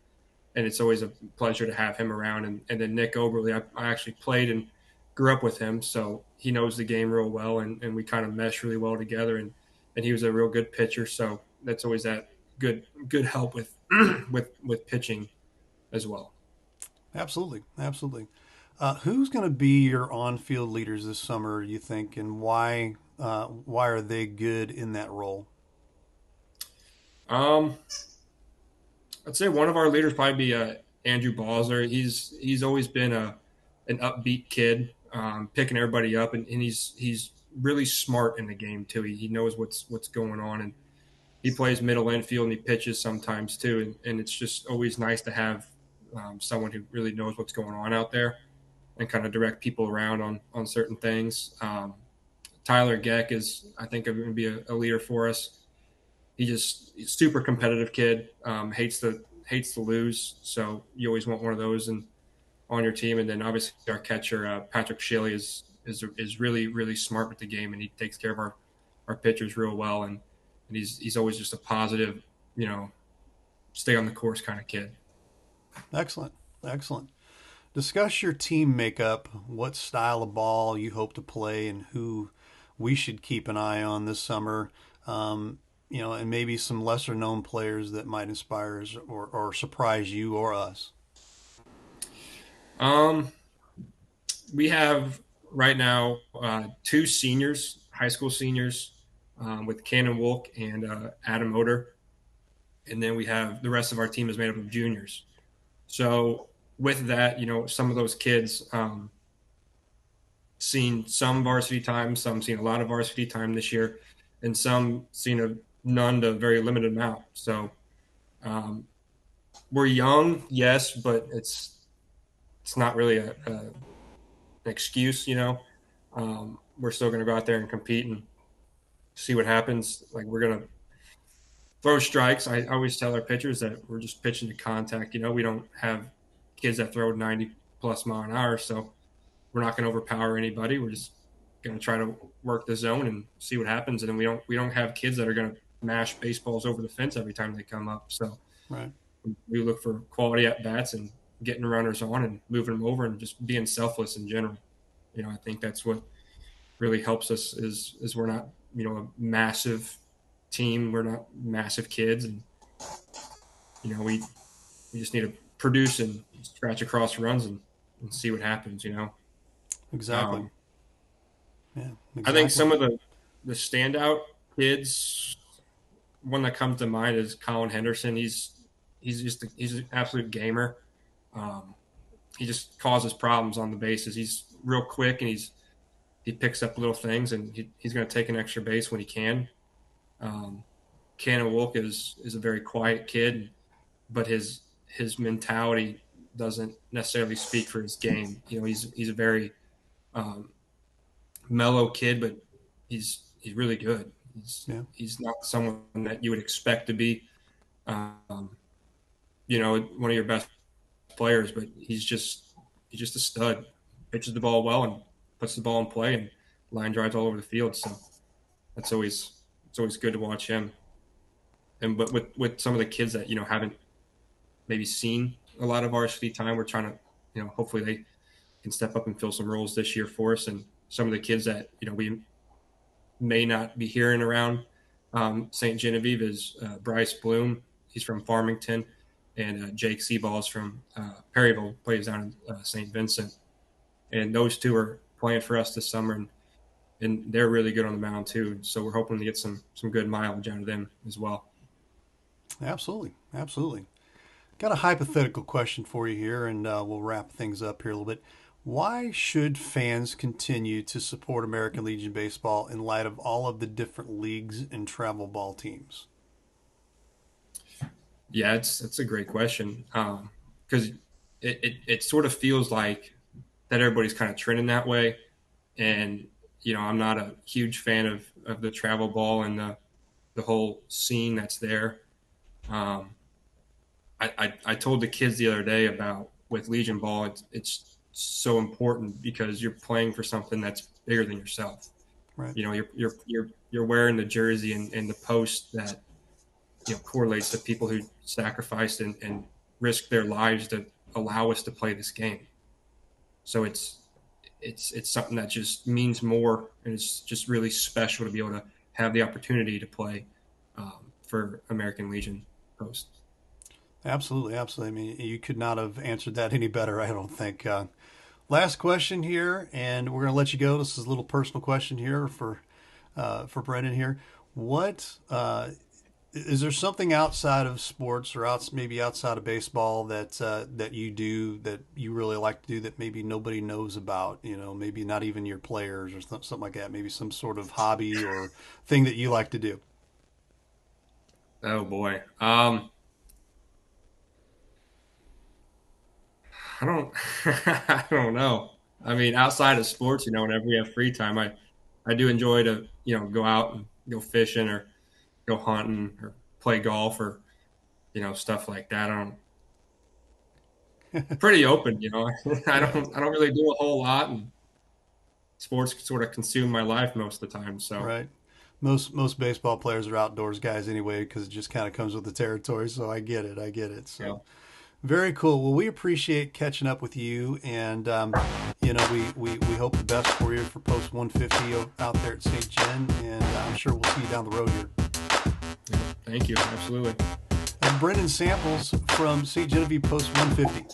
it's always a pleasure to have him around. And then Nick Oberly, I actually played and grew up with him, so he knows the game real well, and we kind of mesh really well together. And he was a real good pitcher, so that's always that good help with with pitching as well. Absolutely. Who's going to be your on-field leaders this summer, you think, and why are they good in that role? I'd say one of our leaders probably be Andrew Balzer. He's always been an upbeat kid, picking everybody up, and he's really smart in the game too. He knows what's going on, and he plays middle infield, and he pitches sometimes too. And it's just always nice to have someone who really knows what's going on out there and kind of direct people around on certain things. Tyler Geck is, I think, going to be a leader for us. He's a super competitive kid, hates to lose. So you always want one of those on your team. And then obviously our catcher, Patrick Shiley, is really, really smart with the game, and he takes care of our pitchers real well. And he's always just a positive, stay on the course kind of kid. Excellent. Discuss your team makeup, what style of ball you hope to play, and who we should keep an eye on this summer. And maybe some lesser known players that might inspire us or surprise you or us. We have right now 2 seniors, high school seniors, with Cannon Wolk and Adam Oder. And then we have the rest of our team is made up of juniors. So with that, some of those kids seen some varsity time, some seen a lot of varsity time this year, and some seen none to very limited amount. So we're young, yes, but it's not really an excuse, We're still going to go out there and compete and see what happens. Like, we're going to throw strikes. I always tell our pitchers that we're just pitching to contact. We don't have kids that throw 90+ mile an hour, so we're not going to overpower anybody. We're just going to try to work the zone and see what happens. And then we don't have kids that are going to mash baseballs over the fence every time they come up. So right. We look for quality at bats and getting runners on and moving them over and just being selfless in general. I think that's what really helps us is we're not, a massive team. We're not massive kids, and we just need to produce and scratch across runs and see what happens. Exactly. Exactly. I think some of the standout kids, one that comes to mind is Colin Henderson. He's an absolute gamer. He just causes problems on the bases. He's real quick, and he picks up little things, and he's going to take an extra base when he can. Cannon Wolk is a very quiet kid, but his mentality doesn't necessarily speak for his game. He's a very mellow kid, but he's really good. He's not someone that you would expect to be, you know, one of your best players, but he's just a stud. Pitches the ball well and puts the ball in play and line drives all over the field. So it's always good to watch him. And but with some of the kids that, you know, haven't maybe seen a lot of varsity time, we're trying to, you know, hopefully they can step up and fill some roles this year for us. And some of the kids that, you know, we may not be hearing around St. Genevieve is Bryce Bloom. He's from Farmington. And Jake Seaball is from Perryville, plays down in St. Vincent. And those two are playing for us this summer, and they're really good on the mound too. So we're hoping to get some good mileage out of them as well. Absolutely. Got a hypothetical question for you here, and we'll wrap things up here a little bit. Why should fans continue to support American Legion Baseball in light of all of the different leagues and travel ball teams? Yeah, it's a great question, because it sort of feels like that everybody's kind of trending that way. And, you know, I'm not a huge fan of the travel ball and the whole scene that's there. I told the kids the other day about with Legion Ball, it's so important because you're playing for something that's bigger than yourself. Right. You know, you're wearing the jersey and the post that, you know, correlates to people who sacrificed and risked their lives to allow us to play this game. So it's something that just means more, and it's just really special to be able to have the opportunity to play for American Legion Post. Absolutely. I mean, you could not have answered that any better, I don't think. Last question here, and we're going to let you go. This is a little personal question here for Brendan here. What is there something outside of sports or maybe outside of baseball that you do that you really like to do that maybe nobody knows about? You know, maybe not even your players or something like that. Maybe some sort of hobby or thing that you like to do. Oh boy. I don't I don't know. I mean, outside of sports, you know, whenever we have free time, I do enjoy to, you know, go out and go fishing or go hunting or play golf or, you know, stuff like that. Pretty open, you know. I don't really do a whole lot, and sports sort of consume my life most of the time. So right. Most baseball players are outdoors guys anyway, because it just kind of comes with the territory. So I get it. So. Yeah. Very cool. Well, we appreciate catching up with you, and you know, we hope the best for you for Post 150 out there at St. Gen, and I'm sure we'll see you down the road here. Thank you. Absolutely. And Brendan Samples from St. Genevieve Post 150.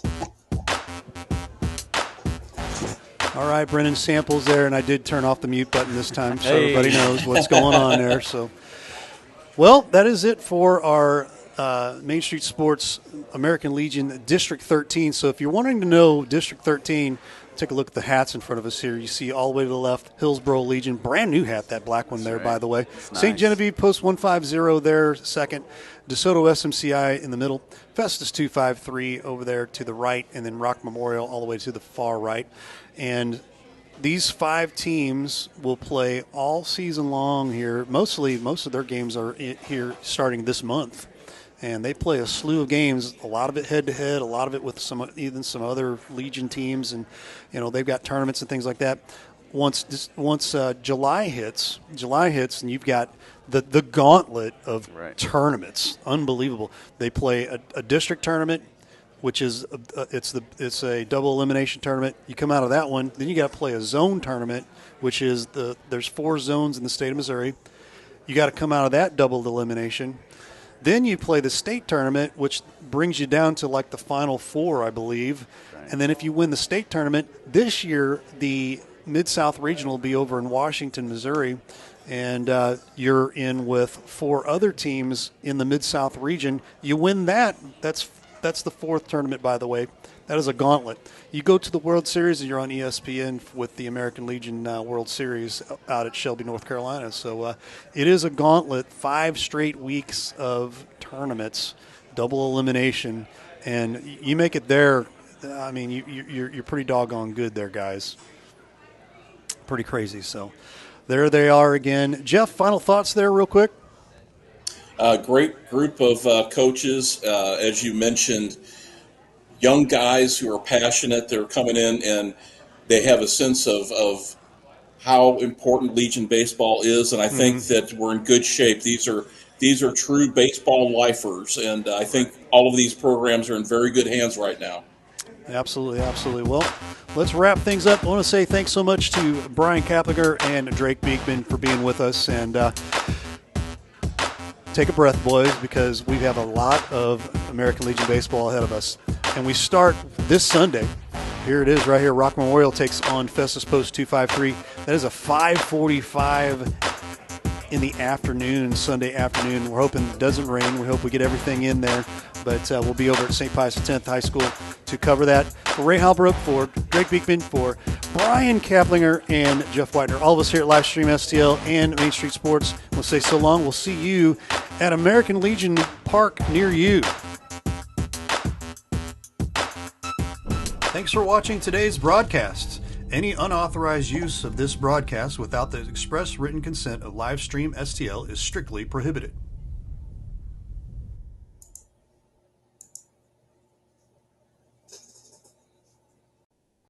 All right, Brendan Samples there, and I did turn off the mute button this time, so everybody knows what's going on there. So, well, that is it for our Main Street Sports American Legion District 13. So if you're wanting to know District 13, take a look at the hats in front of us here. You see all the way to the left, Hillsboro Legion, brand new hat, that black one. That's there, right. By the way. Nice. St. Genevieve Post 150 there, second. DeSoto SMCI in the middle. Festus 253 over there to the right, and then Rock Memorial all the way to the far right. And these 5 teams will play all season long here. Most of their games are here starting this month. And they play a slew of games, a lot of it head-to-head, a lot of it with some other Legion teams. And, you know, they've got tournaments and things like that. Once July hits, and you've got the gauntlet of tournaments. Unbelievable. They play a district tournament, which is it's a double elimination tournament. You come out of that one, then you got to play a zone tournament, which is there's 4 zones in the state of Missouri. You got to come out of that double elimination. Then you play the state tournament, which brings you down to like the final 4, I believe. Right. And then if you win the state tournament, this year the Mid-South Regional will be over in Washington, Missouri. And you're in with 4 other teams in the Mid-South region. You win that. That's the 4th tournament, by the way. That is a gauntlet. You go to the World Series, and you're on ESPN with the American Legion World Series out at Shelby, North Carolina. So it is a gauntlet, 5 straight weeks of tournaments, double elimination, and you make it there. I mean, you're pretty doggone good there, guys. Pretty crazy. So there they are again. Jeff, final thoughts there real quick? Great group of coaches, as you mentioned, young guys who are passionate. They're coming in and they have a sense of how important Legion baseball is, and I think that we're in good shape. These are true baseball lifers, and I think all of these programs are in very good hands right now. Absolutely, absolutely. Well, let's wrap things up. I want to say thanks so much to Brian Kaplinger and Drake Beekman for being with us, and take a breath, boys, because we have a lot of American Legion baseball ahead of us, and we start this Sunday. Here it is right here. Rock Memorial takes on Festus Post 253. That is a 5:45 in the afternoon, Sunday afternoon. We're hoping it doesn't rain. We hope we get everything in there. But we'll be over at St. Pius X High School to cover that. For Ray Halbrook, for Drake Beekman, for Brian Kaplinger, and Jeff Whitener, all of us here at Livestream STL and Main Street Sports, we'll say so long. We'll see you at American Legion Park near you. Thanks for watching today's broadcast. Any unauthorized use of this broadcast without the express written consent of Livestream STL is strictly prohibited.